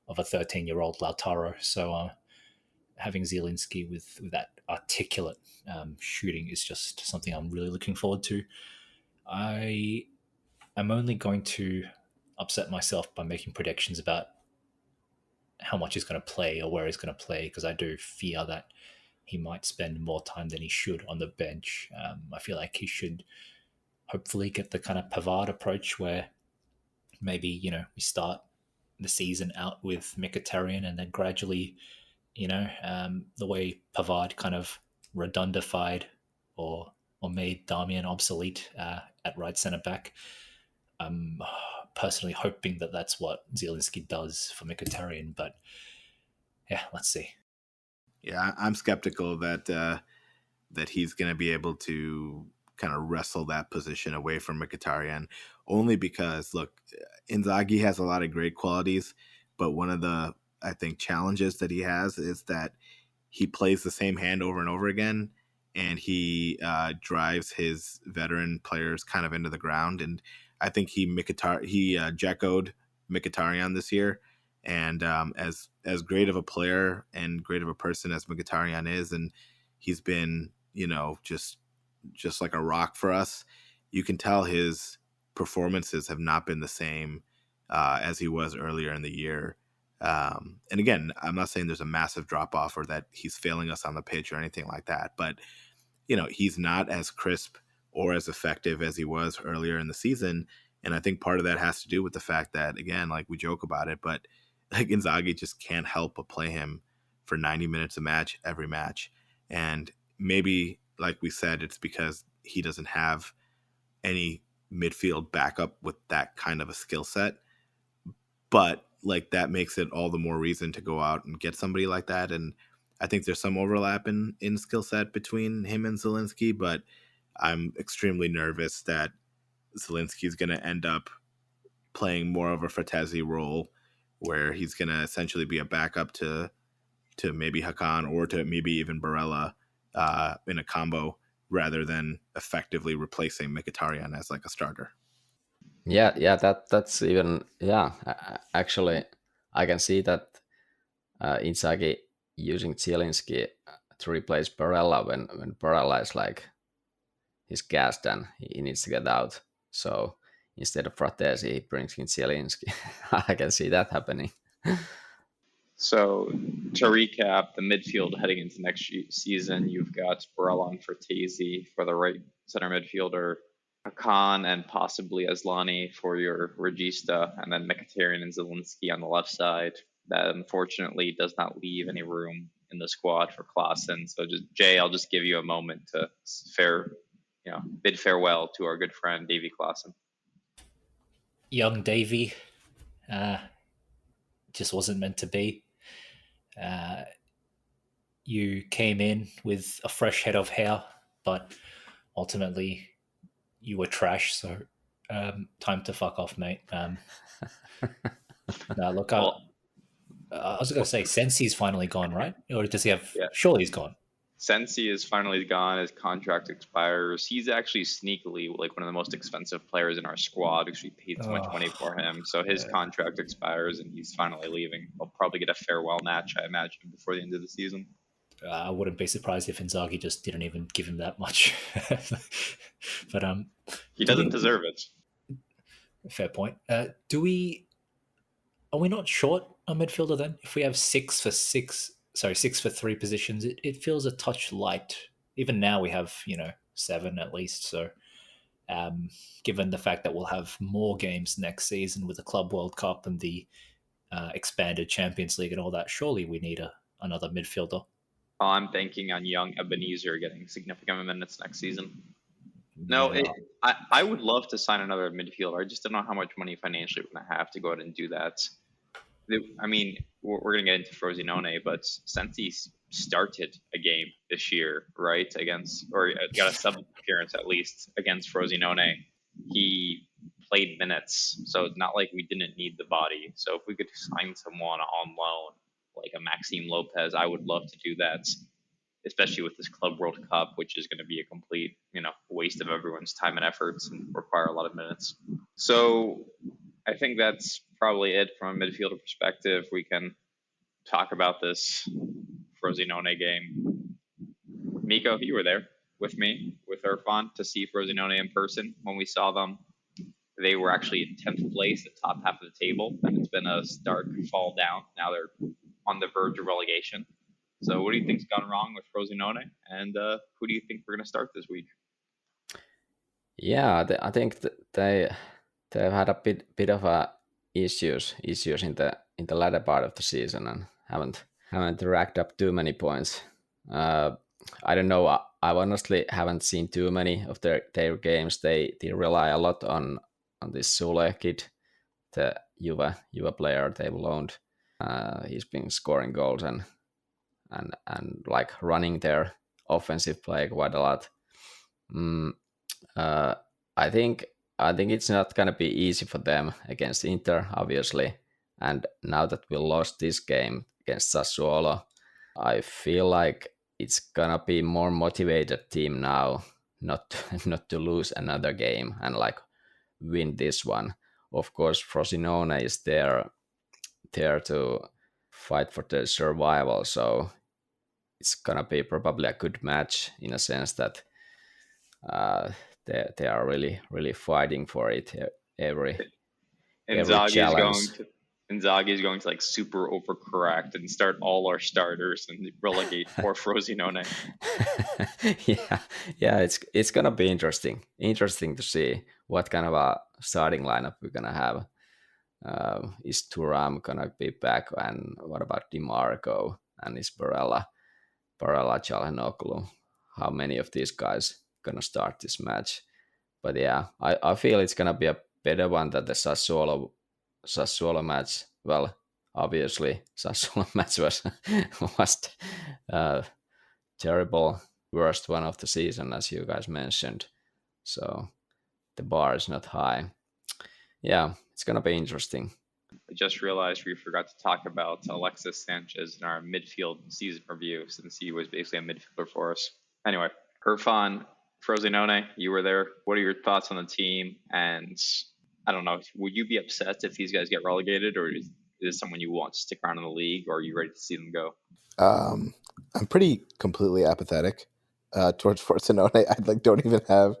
13-year-old Lautaro. So having Zielinski with that articulate shooting is just something I'm really looking forward to. I'm only going to upset myself by making predictions about how much he's going to play or where he's going to play, because I do fear that he might spend more time than he should on the bench. I feel like he should hopefully get the kind of Pavard approach where maybe, we start the season out with Mkhitaryan and then gradually, the way Pavard kind of redundified or made Damian obsolete at right centre back. I'm personally hoping that that's what Zielinski does for Mkhitaryan, but yeah, let's see. Yeah, I'm skeptical that that he's going to be able to kind of wrestle that position away from Mkhitaryan, only because, look, Inzaghi has a lot of great qualities, but one of the, I think, challenges that he has is that he plays the same hand over and over again, and he drives his veteran players kind of into the ground. And I think he Jeckoed Mkhitaryan this year. And as great of a player and great of a person as Mkhitaryan is, and he's been, just like a rock for us, you can tell his performances have not been the same as he was earlier in the year. And again, I'm not saying there's a massive drop off or that he's failing us on the pitch or anything like that, but he's not as crisp or as effective as he was earlier in the season. And I think part of that has to do with the fact that, again, like we joke about it, but like Inzaghi just can't help but play him for 90 minutes a match, every match. And maybe, like we said, it's because he doesn't have any midfield backup with that kind of a skill set. But like that makes it all the more reason to go out and get somebody like that. And I think there's some overlap in skill set between him and Zielinski, but I'm extremely nervous that Zielinski is going to end up playing more of a Fratesi role where he's going to essentially be a backup to maybe Hakan or to maybe even Barella in a combo rather than effectively replacing Mkhitaryan as like a starter. Yeah, that's even actually I can see that Inzaghi using Zielinski to replace Barella when Barella is like he's gassed and he needs to get out. So instead of Fratesi, he brings in Zielinski. I can see that happening. So to recap, the midfield heading into next season, you've got Barella and Fratesi for the right center midfielder, Hakan and possibly Asllani for your regista, and then Mkhitaryan and Zielinski on the left side. That unfortunately does not leave any room in the squad for Klaassen. So Jay, I'll just give you a moment to bid farewell to our good friend Davy Klaassen. Young Davy just wasn't meant to be. You came in with a fresh head of hair, but ultimately you were trash. So time to fuck off, mate. No, look, I was going to say Sensi's finally gone, right? Or does he have? Yeah. Surely he's gone. Sensi is finally gone. His contract expires. He's actually sneakily like one of the most expensive players in our squad because we paid so much money for him. So his contract expires and he's finally leaving. He'll probably get a farewell match, I imagine, before the end of the season. I wouldn't be surprised if Inzaghi just didn't even give him that much. But he doesn't deserve it. Fair point. Are we not short a midfielder then? If we have 6 for 3 positions, it feels a touch light. Even now we have 7 at least. So given the fact that we'll have more games next season with the Club World Cup and the expanded Champions League and all that, surely we need another midfielder. I'm thinking on young Ebenezer getting significant minutes next season. No, I would love to sign another midfielder. I just don't know how much money financially we're going to have to go out and do that. I mean, we're going to get into Frosinone, but Sensi started a game this year, right? Or got a sub appearance at least against Frosinone. He played minutes, so it's not like we didn't need the body. So if we could sign someone on loan, like a Maxime Lopez, I would love to do that, especially with this Club World Cup, which is going to be a complete, waste of everyone's time and efforts and require a lot of minutes. So I think that's probably it from a midfielder perspective. We can talk about this Frosinone game. Miko, you were there with me, with Irfan, to see Frosinone in person. When we saw them, they were actually in 10th place, the top half of the table, and it's been a stark fall down. Now they're on the verge of relegation. So what do you think's gone wrong with Frosinone, and who do you think we're going to start this week? Yeah, I think they've had a bit of issues in the latter part of the season and haven't racked up too many points. I don't know. I honestly haven't seen too many of their games. They rely a lot on this Sule kid, the Juve player they've loaned. He's been scoring goals and like running their offensive play quite a lot. I think it's not gonna be easy for them against Inter, obviously. And now that we lost this game against Sassuolo, I feel like it's gonna be more motivated team now, not to lose another game and like win this one. Of course, Frosinone is there to fight for their survival, so it's gonna be probably a good match in a sense that they are really fighting for it every challenge. Inzaghi is going to like super overcorrect and start all our starters and relegate poor Frosinone. Yeah, it's gonna be interesting to see what kind of a starting lineup we're gonna have. Is Thuram gonna be back, and what about DiMarco, and is Barella Calhanoglu? How many of these guys gonna start this match? But yeah, I feel it's gonna be a better one than the Sassuolo match. Well, obviously Sassuolo match was terrible, worst one of the season, as you guys mentioned. So the bar is not high. Yeah, it's gonna be interesting. I just realized we forgot to talk about Alexis Sanchez in our midfield season review, since he was basically a midfielder for us. Anyway, Irfan, Frosinone, you were there. What are your thoughts on the team? And I don't know, would you be upset if these guys get relegated, or is this someone you want to stick around in the league, or are you ready to see them go? I'm pretty completely apathetic towards Frosinone. I like don't even have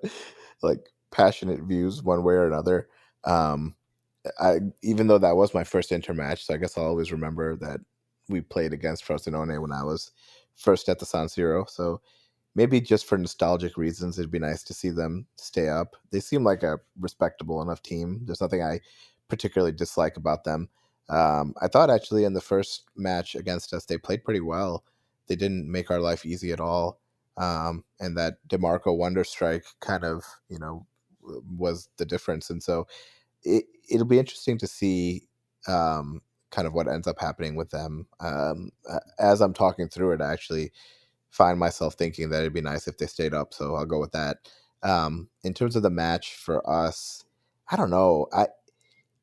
like passionate views one way or another. Even though that was my first Inter match, so I guess I'll always remember that we played against Frosinone when I was first at the San Siro. So maybe just for nostalgic reasons, it'd be nice to see them stay up. They seem like a respectable enough team. There's nothing I particularly dislike about them. I thought actually in the first match against us, they played pretty well. They didn't make our life easy at all. And that DeMarco wonder strike kind of, was the difference. And so it'll be interesting to see kind of what ends up happening with them. As I'm talking through it, I actually find myself thinking that it'd be nice if they stayed up. So I'll go with that. In terms of the match for us, I don't know.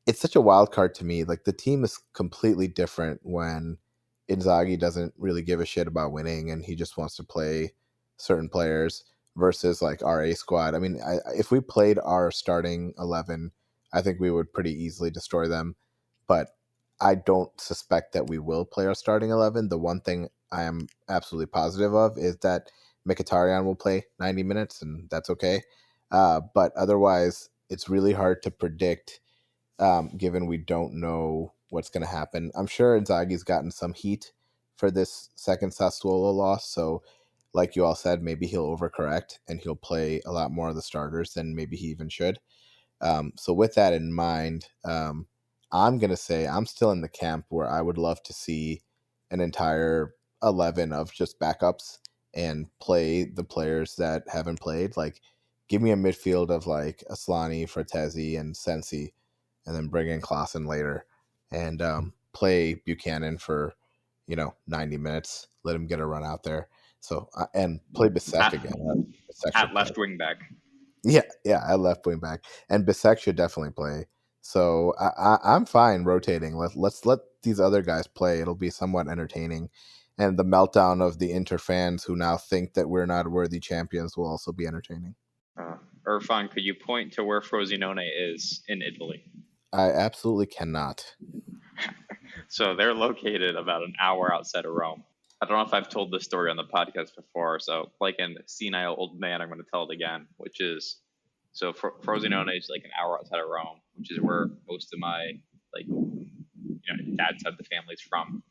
It's such a wild card to me. Like the team is completely different when Inzaghi doesn't really give a shit about winning and he just wants to play certain players versus like our A squad. I mean, if we played our starting 11, I think we would pretty easily destroy them. But I don't suspect that we will play our starting 11. The one thing I am absolutely positive of is that Mkhitaryan will play 90 minutes, and that's okay. But otherwise, it's really hard to predict given we don't know what's going to happen. I'm sure Inzaghi's gotten some heat for this second Sassuolo loss. So, like you all said, maybe he'll overcorrect and he'll play a lot more of the starters than maybe he even should. So, with that in mind, I'm going to say I'm still in the camp where I would love to see an entire 11 of just backups and play the players that haven't played. Like, give me a midfield of like Asllani, Fratesi, and Sensi, and then bring in Klaassen later and play Buchanan for 90 minutes. Let him get a run out there. So and play Bissek again. At left wing back. Yeah, I left wing back, and Bissek should definitely play. So I'm fine rotating. Let's let these other guys play. It'll be somewhat entertaining, and the meltdown of the Inter fans who now think that we're not worthy champions will also be entertaining. Irfan, could you point to where Frosinone is in Italy? I absolutely cannot. So they're located about an hour outside of Rome. I don't know if I've told this story on the podcast before, so like a senile old man, I'm going to tell it again, which is, so Frosinone is like an hour outside of Rome, which is where most of my dad's side of the family's from.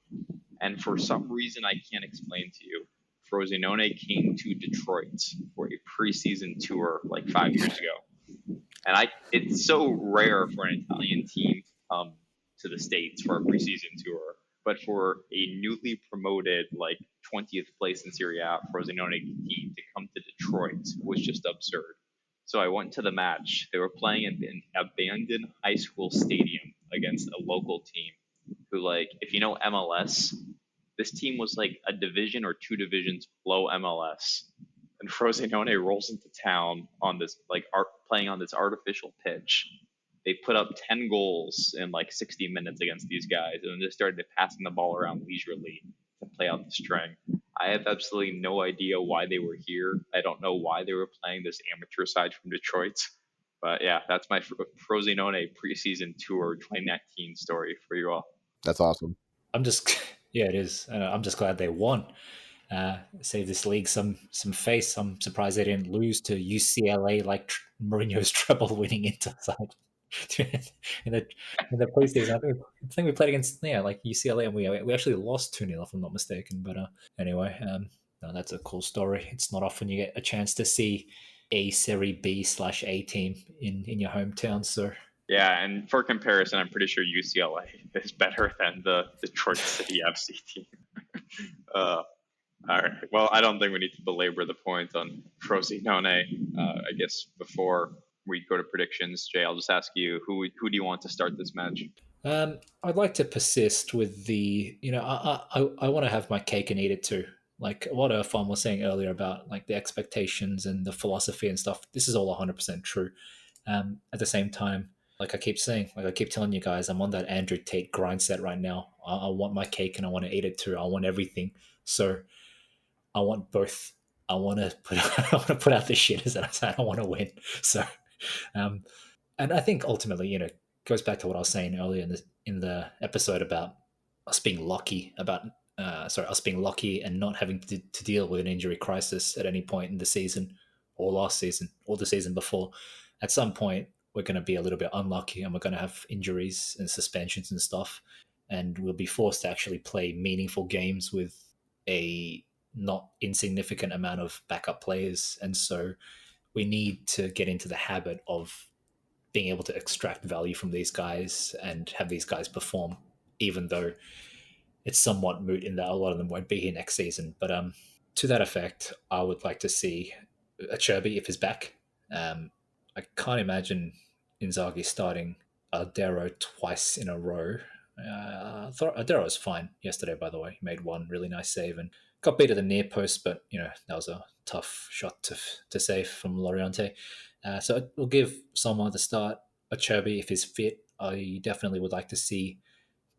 And for some reason I can't explain to you, Frosinone came to Detroit for a preseason tour like 5 years ago. And it's so rare for an Italian team to come to the States for a preseason tour, but for a newly promoted like 20th place in Serie Frosinone team to come to Detroit was just absurd. So I went to the match. They were playing in an abandoned high school stadium against a local team who, like, if you know MLS, this team was like a division or two divisions below MLS. And Frosinone rolls into town on this playing on this artificial pitch. They put up 10 goals in like 60 minutes against these guys, and then just started passing the ball around leisurely to play out the string. I have absolutely no idea why they were here. I don't know why they were playing this amateur side from Detroit. But yeah, that's my Frosinone preseason tour 2019 story for you all. That's awesome. It is. I'm just glad they won. Save this league some face. I'm surprised they didn't lose to UCLA like Mourinho's treble winning Inter side. in the preseason. I think we played against like UCLA, and we actually lost 2-0 if I'm not mistaken. But anyway, no, that's a cool story. It's not often you get a chance to see a Serie B/A team in your hometown. So yeah, and for comparison, I'm pretty sure UCLA is better than the Detroit City FC team. All right. Well, I don't think we need to belabor the point on Frosinone. I guess before we go to predictions, Jay, I'll just ask you who do you want to start this match? I'd like to persist with the I want to have my cake and eat it too. Like what Irfan was saying earlier about like the expectations and the philosophy and stuff. This is all 100% true. At the same time, like I keep saying, like I keep telling you guys, I'm on that Andrew Tate grind set right now. I want my cake and I want to eat it too. I want everything. So I want both. I want to put out the shitters and I don't want to win. So, and I think ultimately, goes back to what I was saying earlier in the episode about us being lucky us being lucky and not having to deal with an injury crisis at any point in the season or last season or the season before. At some point, we're going to be a little bit unlucky and we're going to have injuries and suspensions and stuff. And we'll be forced to actually play meaningful games with a not insignificant amount of backup players. And so we need to get into the habit of being able to extract value from these guys and have these guys perform, even though it's somewhat moot in that a lot of them won't be here next season. But to that effect, I would like to see Acerbi if he's back. I can't imagine Inzaghi starting Aldero twice in a row. I thought Aldero was fine yesterday, by the way. He made one really nice save and got beat at the near post, but that was a tough shot to save from Loriente. So we'll give someone the start. Acerbi, if he's fit, I definitely would like to see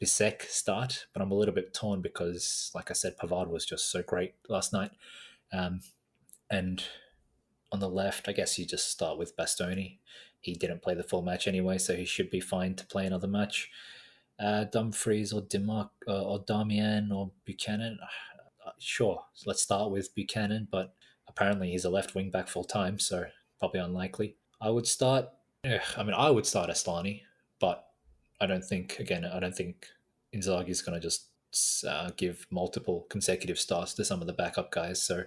Bisek start, but I'm a little bit torn because, like I said, Pavard was just so great last night. And on the left, I guess you just start with Bastoni. He didn't play the full match anyway, so he should be fine to play another match. Dumfries or Damian or Buchanan. Sure, let's start with Buchanan, but apparently he's a left wing back full time, so probably unlikely. I would start Asllani, but I don't think Inzaghi is going to just give multiple consecutive starts to some of the backup guys. So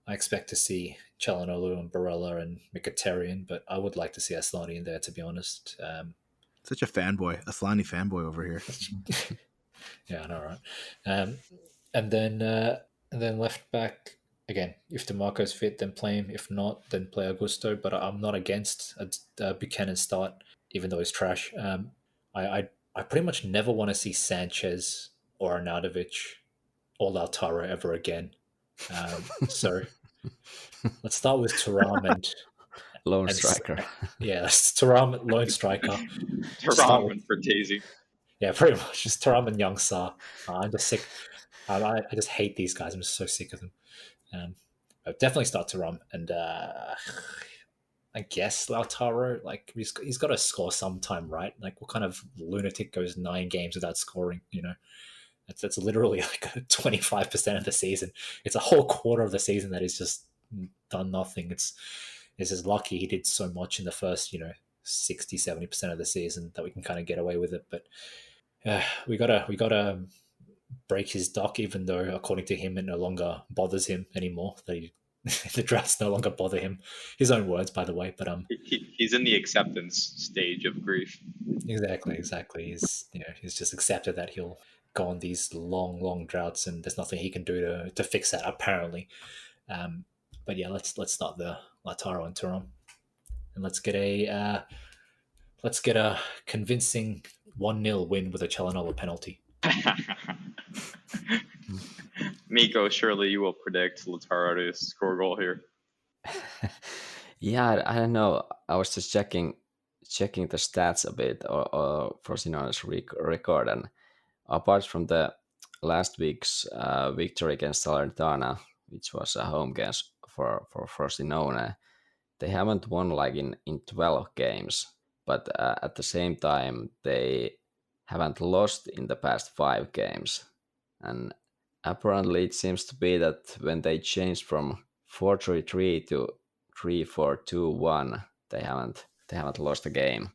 I expect to see Calhanoglu and Barella and Mkhitaryan, but I would like to see Asllani in there, to be honest. Such a fanboy, Asllani fanboy over here. Yeah, I know, right? And then left back again. If DeMarco's fit, then play him. If not, then play Augusto. But I'm not against a Buchanan start, even though he's trash. I pretty much never want to see Sanchez or Arnautovic or Lautaro ever again. So let's start with Thuram and lone striker. Yeah, Thuram, lone striker. Thuram and Fertesi. Yeah, pretty much just Thuram and Young Sa. I'm just sick. I just hate these guys. I'm so sick of them. But definitely start Thuram and I guess Lautaro. Like he's got to score sometime, right? Like what kind of lunatic goes 9 games without scoring? That's literally like 25% of the season. It's a whole quarter of the season that he's just done nothing. It's just lucky he did so much in the first 60-70% of the season that we can kind of get away with it. But we gotta break his dock, even though according to him it no longer bothers him anymore. The drafts no longer bother him. His own words, by the way. But he's in the acceptance stage of grief. Exactly. He's just accepted that he'll go on these long droughts, and there's nothing he can do to fix that apparently. But yeah, let's start the Lautaro and Thuram, and let's get a convincing 1-0 win with a Calhanoglu penalty. Miko, surely you will predict Lautaro to score a goal here. Yeah, I don't know. I was just checking the stats a bit or Frosinone's record, and apart from the last week's victory against Salernitana, which was a home game for Frosinone, they haven't won like in 12 games, but at the same time they haven't lost in the past 5 games. And apparently it seems to be that when they changed from 4-3-3 to 3-4-2-1, they haven't lost a game.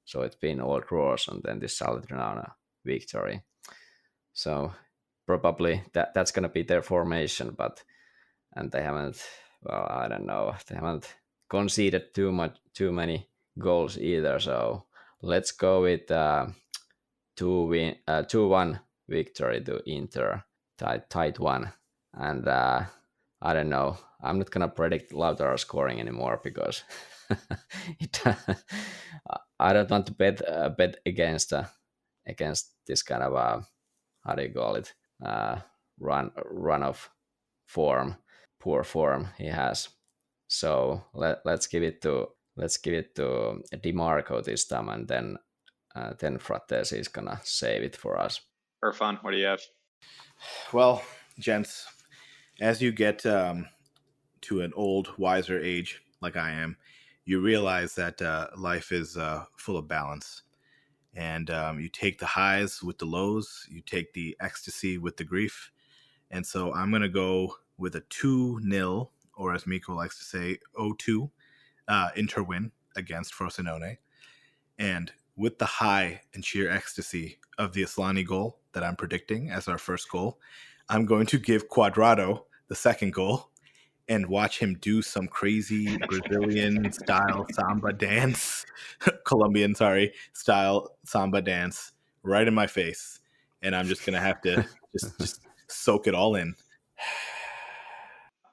So it's been all draws and then this Salernitana victory. So probably that's going to be their formation, and they haven't, well, I don't know, they haven't conceded too many goals either. So let's go with 2-1 victory to Inter, tight one. And I don't know, I'm not gonna predict Lautaro scoring anymore because I don't want to bet against this kind of how do you call it, run of form, poor form he has. So let's give it to DiMarco this time, and then Fratesi is gonna save it for us. Irfan, what do you have? Well, gents, as you get to an old, wiser age like I am, you realize that life is full of balance. And you take the highs with the lows, you take the ecstasy with the grief. And so I'm going to go with a 2-0, or as Miko likes to say, 0-2 Inter win against Frosinone. And with the high and sheer ecstasy of the Asllani goal that I'm predicting as our first goal, I'm going to give Cuadrado the second goal and watch him do some crazy Brazilian style samba dance, Colombian, style samba dance right in my face. And I'm just going to have to just soak it all in.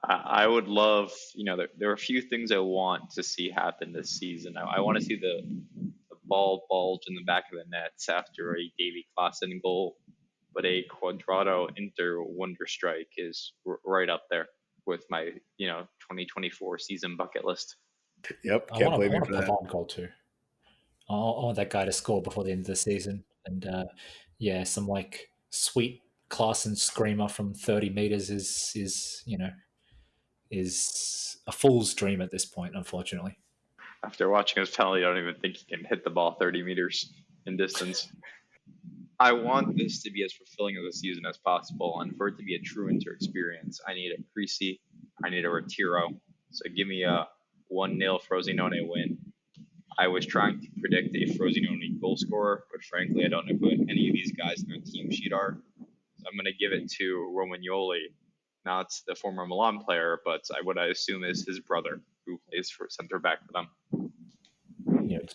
I would love, there are a few things I want to see happen this season. I want to see the ball bulge in the back of the nets after a Davy Klaassen goal, but a Cuadrado Inter wonder strike is right up there with my 2024 season bucket list. Yep, I can't want blame you a for that. Pavard goal too. I want that guy to score before the end of the season, and some like sweet Klaassen screamer from 30 meters is a fool's dream at this point, unfortunately. After watching his penalty, I don't even think he can hit the ball 30 meters in distance. I want this to be as fulfilling of a season as possible, and for it to be a true Inter experience, I need a Creasy, I need a Retiro. So give me a 1-0 Frosinone win. I was trying to predict a Frosinone goal scorer, but frankly, I don't know who any of these guys in their team sheet are. So I'm going to give it to Romagnoli, not the former Milan player, but what I assume is his brother, who plays for center back for them.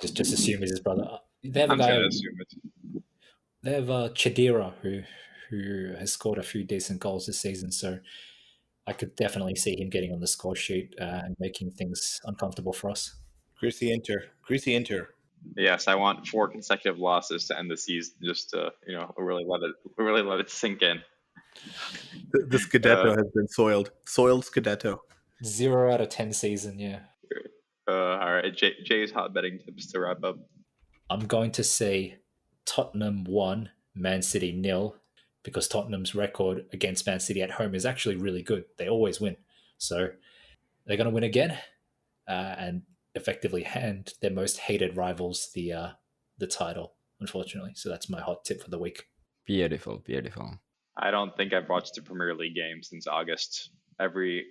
Just assume it's his brother. They have I'm going to assume it. They have Chedira, who has scored a few decent goals this season, so I could definitely see him getting on the score sheet and making things uncomfortable for us. Creasy Inter. Yes, I want 4 consecutive losses to end the season, just to really let it sink in. The Scudetto has been soiled Scudetto. 0 out of 10 season, yeah. All right, Jay's hot betting tips to wrap up. I'm going to say Tottenham 1, Man City 0, because Tottenham's record against Man City at home is actually really good. They always win. So they're going to win again and effectively hand their most hated rivals the title, unfortunately. So that's my hot tip for the week. Beautiful. I don't think I've watched a Premier League game since August. Every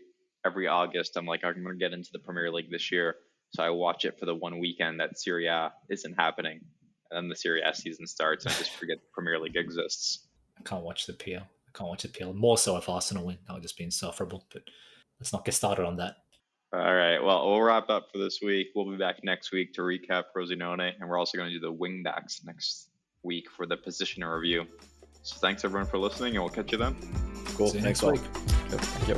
August, I'm like, I'm going to get into the Premier League this year. So I watch it for the one weekend that Serie isn't happening. And then the Serie season starts and I just forget the Premier League exists. I can't watch the PL. More so if Arsenal win. That would just be insufferable. But let's not get started on that. All right. Well, we'll wrap up for this week. We'll be back next week to recap Frosinone. And we're also going to do the wingbacks next week for the position review. So thanks everyone for listening, and we'll catch you then. Cool. See you Thanks next week. Thank you.